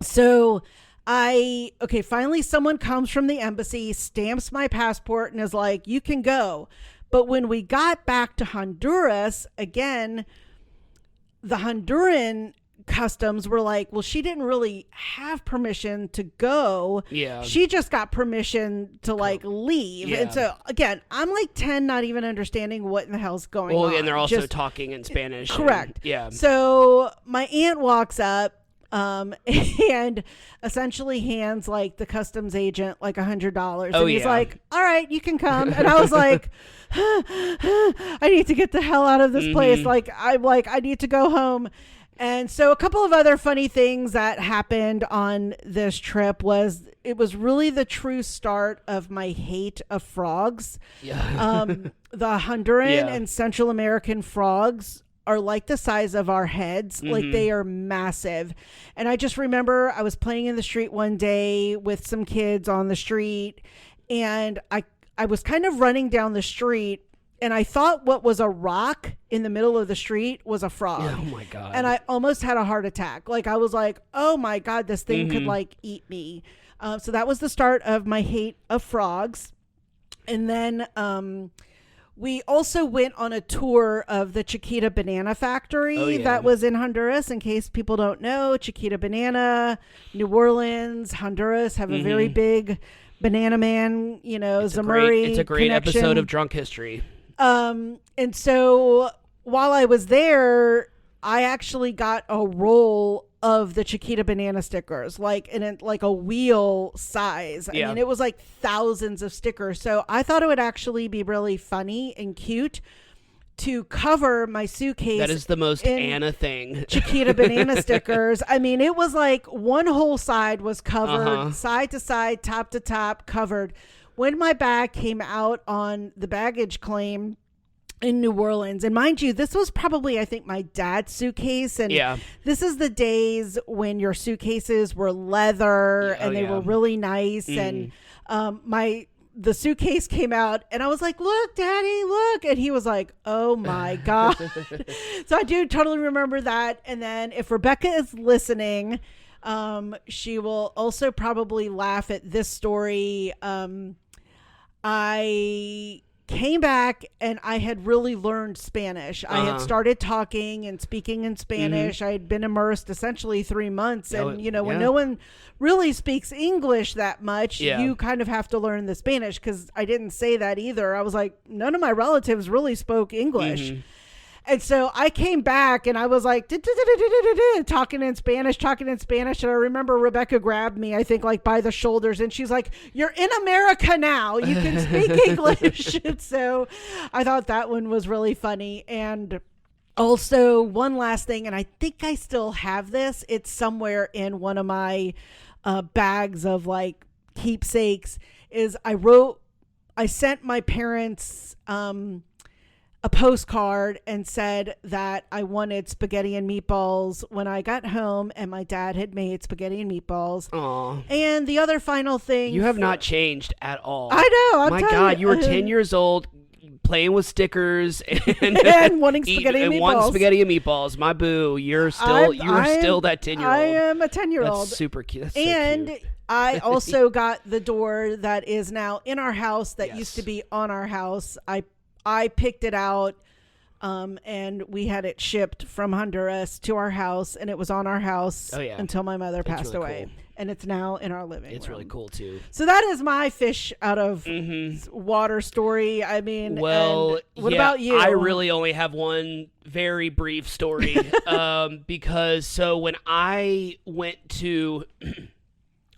so finally someone comes from the embassy, stamps my passport, and is like, you can go. But when we got back to Honduras, again, the Honduran customs were like, well, she didn't really have permission to go. Yeah. She just got permission to like leave. Yeah. And so again, I'm like 10, not even understanding what in the hell's going on. Well, and they're also talking in Spanish. Correct. Yeah. So my aunt walks up and essentially hands like the customs agent like $100. And he's like, all right, you can come. And I was like, I need to get the hell out of this place. I need to go home. And so a couple of other funny things that happened on this trip was it was really the true start of my hate of frogs. Yeah. The Honduran and Central American frogs are like the size of our heads. Like they are massive. And I just remember I was playing in the street one day with some kids on the street, and I was kind of running down the street, and I thought what was a rock in the middle of the street was a frog. Oh my God. And I almost had a heart attack. Like I was like, oh my God, this thing could like eat me. So that was the start of my hate of frogs. And then We also went on a tour of the Chiquita Banana Factory that was in Honduras. In case people don't know, Chiquita Banana, New Orleans, Honduras have a very big Banana Man, Zamuri It's a great connection. episode of Drunk History. And so while I was there, I actually got a roll of the Chiquita Banana stickers, like a wheel size. I mean, it was like thousands of stickers. So I thought it would actually be really funny and cute to cover my suitcase. That is the most Anna thing. Chiquita Banana stickers. I mean, it was like one whole side was covered, side to side, top to top, covered. When my bag came out on the baggage claim in New Orleans, and mind you, this was probably, I think, my dad's suitcase, and this is the days when your suitcases were leather and they were really nice, and the suitcase came out, and I was like, "Look, Daddy, look," and he was like, "Oh my God." So I do totally remember that. And then if Rebecca is listening, she will also probably laugh at this story. I came back and I had really learned Spanish. I had started talking and speaking in Spanish. I had been immersed essentially 3 months. And, when no one really speaks English that much, you kind of have to learn the Spanish, because I didn't say that either. I was like, none of my relatives really spoke English. And so I came back and I was like, talking in Spanish. And I remember Rebecca grabbed me, I think, like by the shoulders, and she's like, "You're in America now. You can speak English." And so I thought that one was really funny. And also, one last thing, and I think I still have this. It's somewhere in one of my bags of like keepsakes, is I sent my parents a postcard and said that I wanted spaghetti and meatballs when I got home, and my dad had made spaghetti and meatballs. Aww. And the other final thing, you have not changed at all. I know. My God, you were 10 years old, playing with stickers and wanting spaghetti and meatballs. Wanting spaghetti and meatballs. My boo, you're still that 10-year-old. I am a 10-year-old. That's super cute. That's and so cute. I also got the door that is now in our house that used to be on our house. I picked it out, and we had it shipped from Honduras to our house, and it was on our house until my mother passed away. Cool. And it's now in our living room. It's really cool, too. So that is my fish out of water story. I mean, what about you? I really only have one very brief story, because when I went to...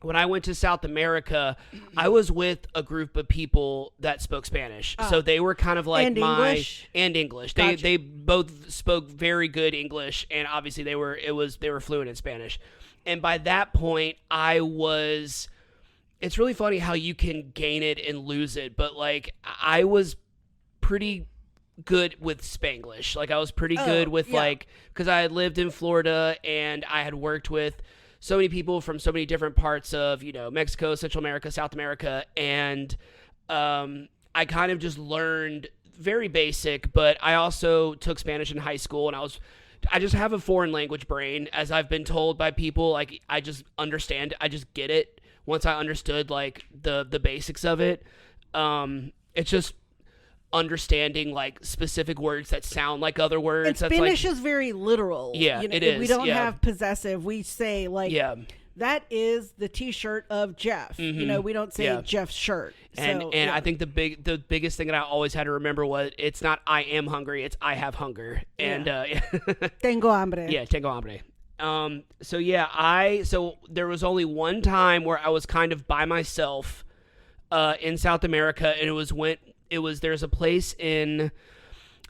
When I went to South America, I was with a group of people that spoke Spanish. So they were kind of like English. Gotcha. They both spoke very good English, and obviously they were fluent in Spanish. And by that point, it's really funny how you can gain it and lose it, but like I was pretty good with Spanglish. Like I was pretty good with because I had lived in Florida and I had worked with so many people from so many different parts of, Mexico, Central America, South America. And I kind of just learned very basic, but I also took Spanish in high school, and I just have a foreign language brain, as I've been told by people. Like, I just understand, I just get it once I understood like the basics of it. It's just understanding like specific words that sound like other words. And Spanish is very literal. Yeah, it is. We don't have possessive. We say like, that is the T-shirt of Jeff. We don't say Jeff's shirt. And I think the biggest thing that I always had to remember was, it's not I am hungry, it's I have hunger. And tengo hambre. Yeah, tengo hambre. So there was only one time where I was kind of by myself in South America, and there's a place in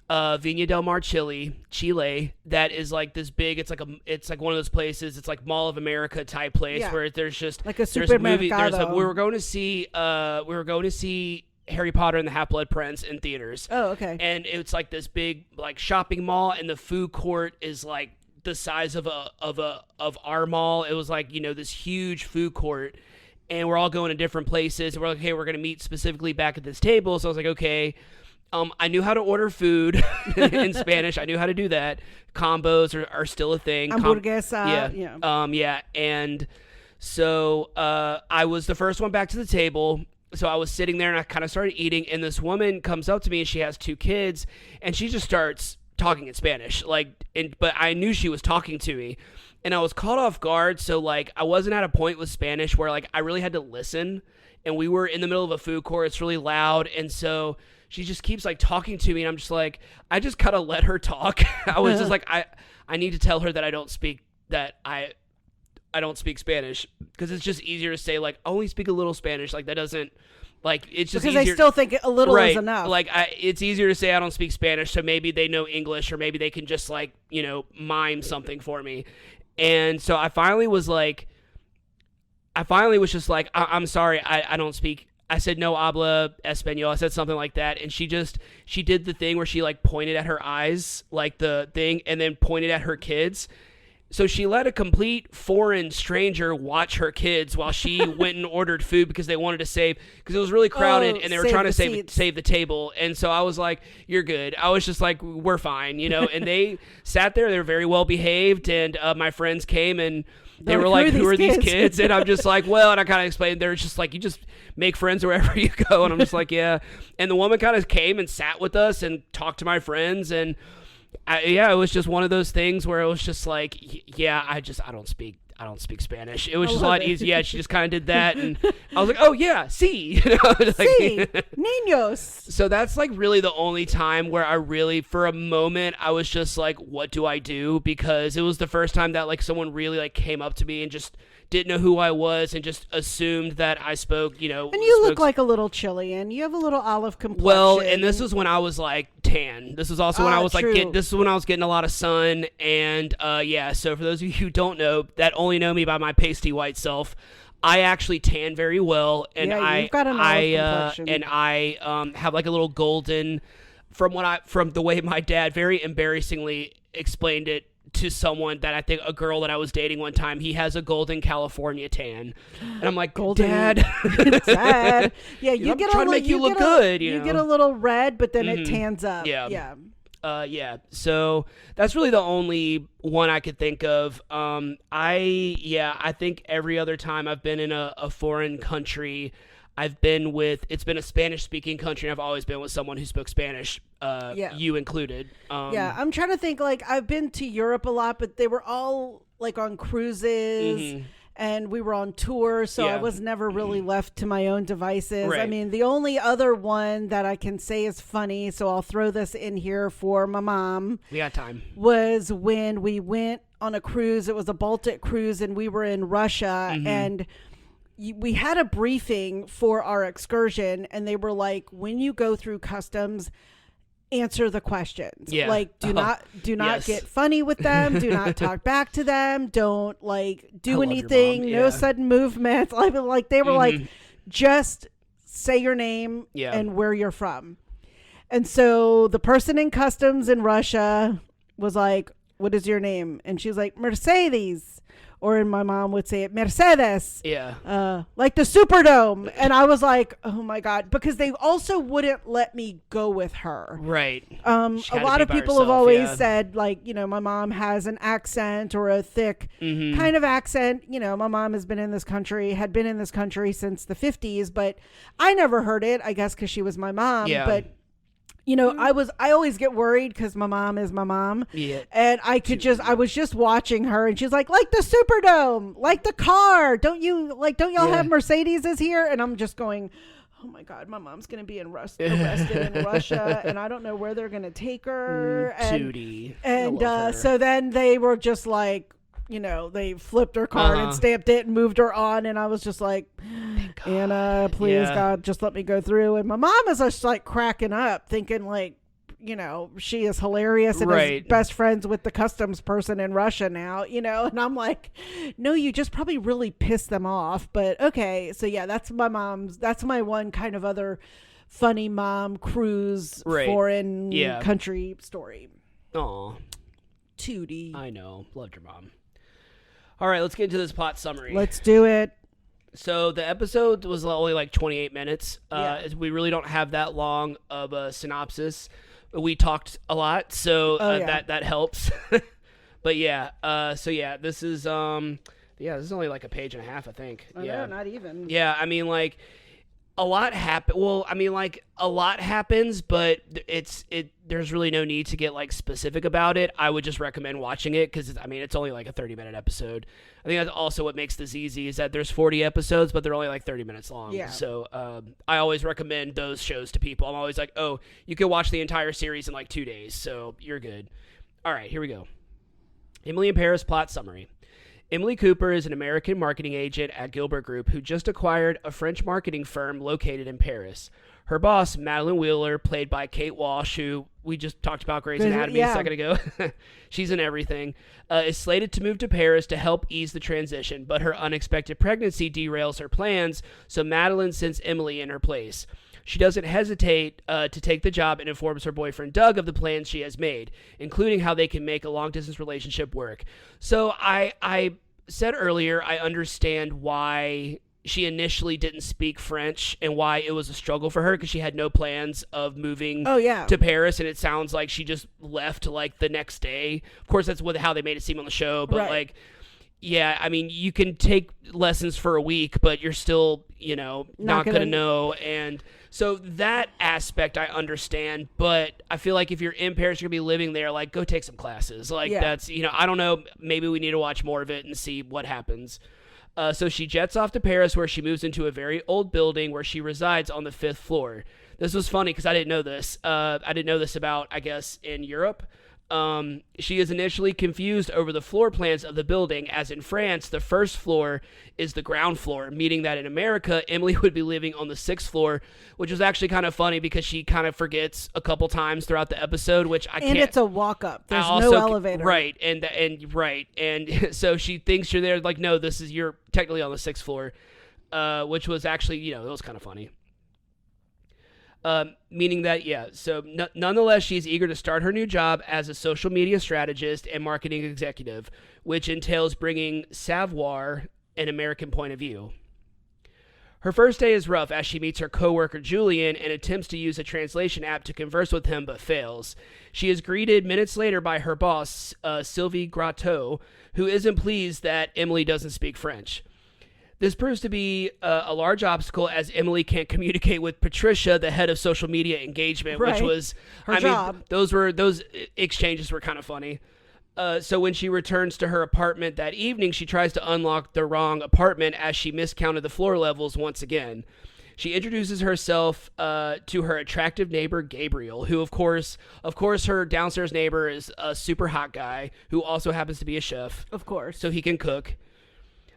Viña del Mar, Chile, that is like this big. It's like one of those places. It's like Mall of America type place where there's just like a supermercado. We were going to see Harry Potter and the Half-Blood Prince in theaters. Oh, okay. And it's like this big like shopping mall, and the food court is like the size of our mall. It was like this huge food court. And we're all going to different places. And we're like, okay, we're going to meet specifically back at this table. So I was like, okay. I knew how to order food in Spanish. I knew how to do that. Combos are still a thing. Hamburguesa. And so I was the first one back to the table. I was sitting there and I kind of started eating, and this woman comes up to me and she has 2 kids, and she just starts talking in Spanish, but I knew she was talking to me, and I was caught off guard. So like I wasn't at a point with Spanish where like I really had to listen, and we were in the middle of a food court. It's really loud, and so she just keeps like talking to me, and I'm just like, I just kind of let her talk. I was just like, I need to tell her that I don't speak Spanish, because it's just easier to say like I only speak a little Spanish. Like that doesn't, like, it's just because easier. I still think a little right, is enough. Like it's easier to say I don't speak Spanish, so maybe they know English, or maybe they can just like, you know, mime something for me. And so I finally was just like, I'm sorry, I don't speak. I said, no habla español. I said something like that. And she did the thing where she like pointed at her eyes, like the thing, and then pointed at her kids. So she let a complete foreign stranger watch her kids while she went and ordered food, because they wanted to save, because it was really crowded, and they were trying to save the table. And so I was like, you're good. I was just like, we're fine, you know. And they sat there. They were very well behaved. And my friends came, and they were like, who are these kids? And I'm just like, well, and I kind of explained, they're just like, you just make friends wherever you go. And I'm just like, yeah. And the woman kind of came and sat with us and talked to my friends. And it was just one of those things where it was just like, yeah, I don't speak Spanish. It was just a lot easier. Yeah, she just kind of did that, and I was like, oh yeah, sí, you know, like, sí, niños. So that's like really the only time where I really, for a moment, I was just like, what do I do? Because it was the first time that like someone really like came up to me and just didn't know who I was and just assumed that I spoke, you know. And you look like a little Chilean. You have a little olive complexion. Well, and this was when I was like tan. This was also when I was like, this is when I was getting a lot of sun. And yeah, so for those of you who don't know, that only know me by my pasty white self, I actually tan very well. And you've got an olive complexion. And I have like a little golden, from the way my dad very embarrassingly explained it to someone, that I think a girl that I was dating one time, he has a golden California tan, and I'm like, golden. Dad, Dad, yeah, you I'm get trying to make you look good. You get a little red, but then it tans up. Yeah. So that's really the only one I could think of. I think every other time I've been in a foreign country, it's been a Spanish-speaking country, and I've always been with someone who spoke Spanish, you included. I'm trying to think, like, I've been to Europe a lot, but they were all, like, on cruises, and we were on tour, so I was never really left to my own devices. Right. I mean, the only other one that I can say is funny, so I'll throw this in here for my mom. We got time. Was when we went on a cruise. It was a Baltic cruise, and we were in Russia, and we had a briefing for our excursion, and they were like, when you go through customs, answer the questions. Yeah. Like, do not get funny with them. Do not talk back to them. Don't like do anything. No sudden movements. Like they were like, just say your name and where you're from. And so the person in customs in Russia was like, what is your name? And she's like, Mercedes. Or my mom would say it, Mercedes. Yeah. Like the Superdome. And I was like, oh my God. Because they also wouldn't let me go with her. Right. A lot of people have always said, like, you know, my mom has an accent or a thick kind of accent. You know, my mom had been in this country since the 50s, but I never heard it, I guess, because she was my mom. Yeah. But you know, I always get worried because my mom is my mom. Yeah. And I was just watching her, and she's like the Superdome, like the car. Don't y'all have Mercedeses here? And I'm just going, oh my God, my mom's going to be arrested in Russia, and I don't know where they're going to take her. And so then they were just like, you know, they flipped her card and stamped it and moved her on. And I was just like, Anna, please, God, just let me go through. And my mom is just like cracking up, thinking like, you know, she is hilarious and is best friends with the customs person in Russia now, you know. And I'm like, no, you just probably really pissed them off. But okay. So yeah, that's my one kind of other funny mom cruise foreign country story. Aw. Tootie. I know. Loved your mom. All right, let's get into this plot summary. Let's do it. So the episode was only like 28 minutes. We really don't have that long of a synopsis. We talked a lot, so that helps. But this is only like a page and a half, I think. No, not even. Yeah, I mean, like, a lot happen. Well, I mean, like a lot happens, but there's really no need to get like specific about it. I would just recommend watching it because I mean, it's only like a 30-minute episode. I think that's also what makes this easy is that there's 40 episodes, but they're only like 30 minutes long. Yeah. So I always recommend those shows to people. I'm always like, oh, you can watch the entire series in like 2 days, so you're good. All right, here we go. Emily in Paris plot summary. Emily Cooper is an American marketing agent at Gilbert Group who just acquired a French marketing firm located in Paris. Her boss, Madeline Wheeler, played by Kate Walsh, who we just talked about Grey's Anatomy a second ago. She's in everything. Is slated to move to Paris to help ease the transition, but her unexpected pregnancy derails her plans, so Madeline sends Emily in her place. She doesn't hesitate to take the job and informs her boyfriend Doug of the plans she has made, including how they can make a long-distance relationship work. So I said earlier, I understand why she initially didn't speak French and why it was a struggle for her because she had no plans of moving to Paris, and it sounds like she just left like the next day. Of course, that's how they made it seem on the show, but like, yeah, I mean, you can take lessons for a week, but you're still, not going to know. And so that aspect I understand, but I feel like if you're in Paris, you're going to be living there, like, go take some classes. Like, that's, I don't know, maybe we need to watch more of it and see what happens. So she jets off to Paris, where she moves into a very old building where she resides on the 5th floor. This was funny because I didn't know this. I didn't know this about, I guess, in Europe. She is initially confused over the floor plans of the building, as in France, the first floor is the ground floor, meaning that in America, Emily would be living on the 6th floor, which was actually kind of funny because she kind of forgets a couple times throughout the episode, which I can't. And it's a walk up. There's no elevator. Right. And so she thinks you're there. Like, no, you're technically on the 6th floor, which was actually, it was kind of funny. Meaning that, so nonetheless, she's eager to start her new job as a social media strategist and marketing executive, which entails bringing savoir, an American point of view. Her first day is rough as she meets her coworker Julian and attempts to use a translation app to converse with him, but fails. She is greeted minutes later by her boss, Sylvie Gratteau, who isn't pleased that Emily doesn't speak French. This proves to be a large obstacle as Emily can't communicate with Patricia, the head of social media engagement, which was her job. Those exchanges were kind of funny. So when she returns to her apartment that evening, she tries to unlock the wrong apartment as she miscounted the floor levels once again. She introduces herself to her attractive neighbor, Gabriel, who, of course, her downstairs neighbor is a super hot guy who also happens to be a chef. Of course. So he can cook.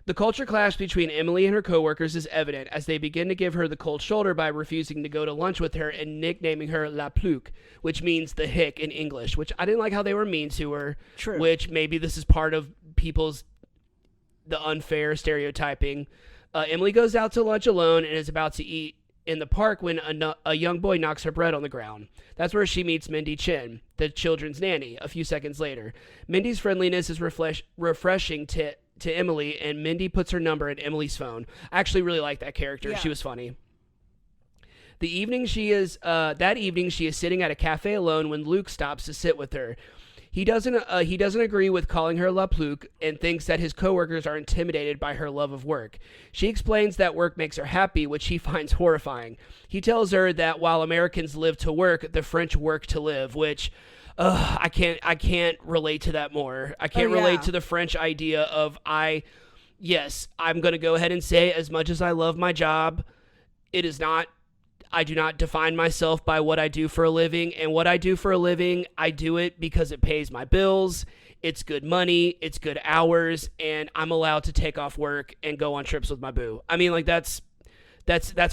The culture clash between Emily and her coworkers is evident as they begin to give her the cold shoulder by refusing to go to lunch with her and nicknaming her La Pluque, which means the hick in English, which I didn't like how they were mean to her. True. Which maybe this is part of the unfair stereotyping. Emily goes out to lunch alone and is about to eat in the park when a young boy knocks her bread on the ground. That's where she meets Mindy Chin, the children's nanny, a few seconds later. Mindy's friendliness is refreshing to Emily, and Mindy puts her number in Emily's phone. I actually really like that character. Yeah. She was funny. That evening she is sitting at a cafe alone when Luke stops to sit with her. He doesn't agree with calling her La Pluque and thinks that his coworkers are intimidated by her love of work. She explains that work makes her happy, which he finds horrifying. He tells her that while Americans live to work, the French work to live, which I can't relate to that more. I can't relate to the French idea of I'm going to go ahead and say, as much as I love my job, I do not define myself by what I do for a living, and what I do for a living, I do it because it pays my bills, it's good money, it's good hours, and I'm allowed to take off work and go on trips with my boo. I mean, like, that's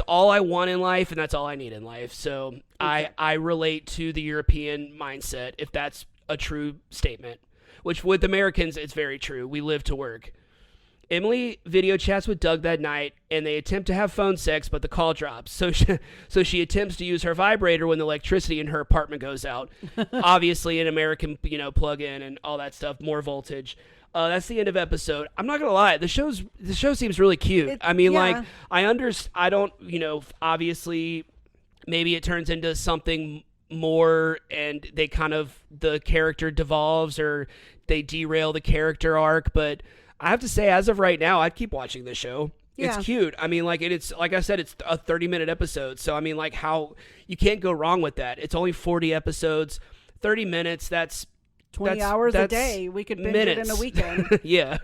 all I want in life, and that's all I need in life. So okay. I relate to the European mindset, if that's a true statement, which with Americans, it's very true. We live to work. Emily video chats with Doug that night, and they attempt to have phone sex, but the call drops. So she attempts to use her vibrator when the electricity in her apartment goes out. Obviously, an American, plug in and all that stuff, more voltage. That's the end of episode. I'm not gonna lie, the show seems really cute. I don't, obviously, maybe it turns into something more, and the character devolves or they derail the character arc, but I have to say, as of right now, I'd keep watching this show. Yeah. It's cute. I mean, like it's like I said, it's a 30-minute episode. So I mean, like how you can't go wrong with that. It's only 40 episodes, 30 minutes. That's 20 hours a that's day. We could binge minutes. it in a weekend. Yeah.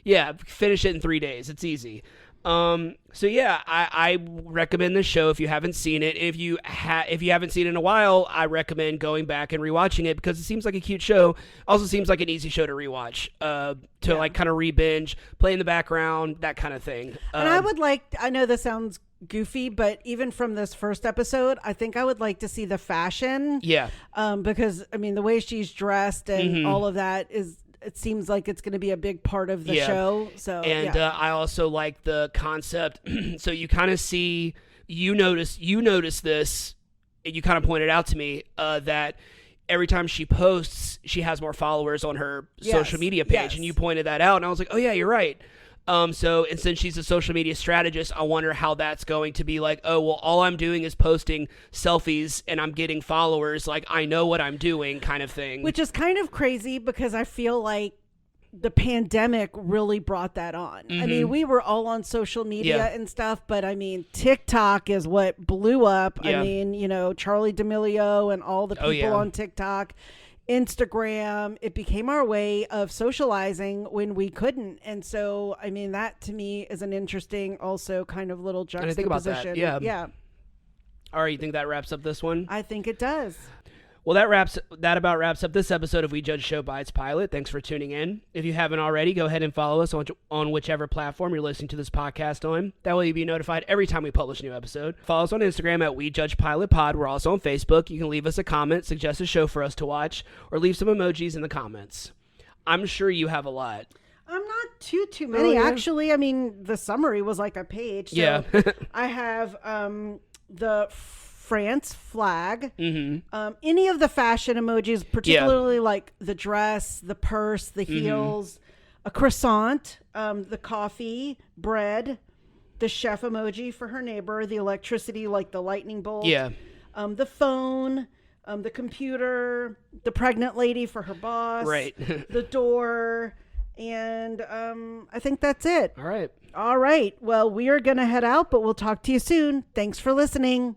Yeah. Finish it in 3 days. It's easy. So yeah, I recommend this show if you haven't seen it. If you haven't seen it in a while, I recommend going back and rewatching it because it seems like a cute show. Also seems like an easy show to rewatch, like kind of re-binge, play in the background, that kind of thing. And I know this sounds goofy, but even from this first episode, I think I would like to see the fashion. Yeah. Because I mean, the way she's dressed and all of that it seems like it's going to be a big part of the show. So, and I also like the concept. So you kind of see, you notice this, and you kind of pointed out to me that every time she posts, she has more followers on her social media page, and you pointed that out, and I was like, oh yeah, you're right. And since she's a social media strategist, I wonder how that's going to be like, oh, well, all I'm doing is posting selfies and I'm getting followers. Like, I know what I'm doing kind of thing. Which is kind of crazy because I feel like the pandemic really brought that on. I mean, we were all on social media and stuff, but I mean, TikTok is what blew up. I mean, Charlie D'Amelio and all the people on TikTok. Instagram, it became our way of socializing when we couldn't. And so, I mean, that to me is an interesting also kind of little juxtaposition. I think about that. Yeah. All right, you think that wraps up this one? I think it does. Well, that about wraps up this episode of We Judge Show by its pilot. Thanks for tuning in. If you haven't already, go ahead and follow us on whichever platform you're listening to this podcast on. That way you'll be notified every time we publish a new episode. Follow us on Instagram at We Judge Pilot Pod. We're also on Facebook. You can leave us a comment, suggest a show for us to watch, or leave some emojis in the comments. I'm sure you have a lot. I'm not too many. Actually, I mean, the summary was like a page. So I have the France flag, any of the fashion emojis, particularly like the dress, the purse, the heels, a croissant, the coffee, bread, the chef emoji for her neighbor, the electricity, like the lightning bolt, the phone, the computer, the pregnant lady for her boss, right, the door, and I think that's it. All right. Well, we are going to head out, but we'll talk to you soon. Thanks for listening.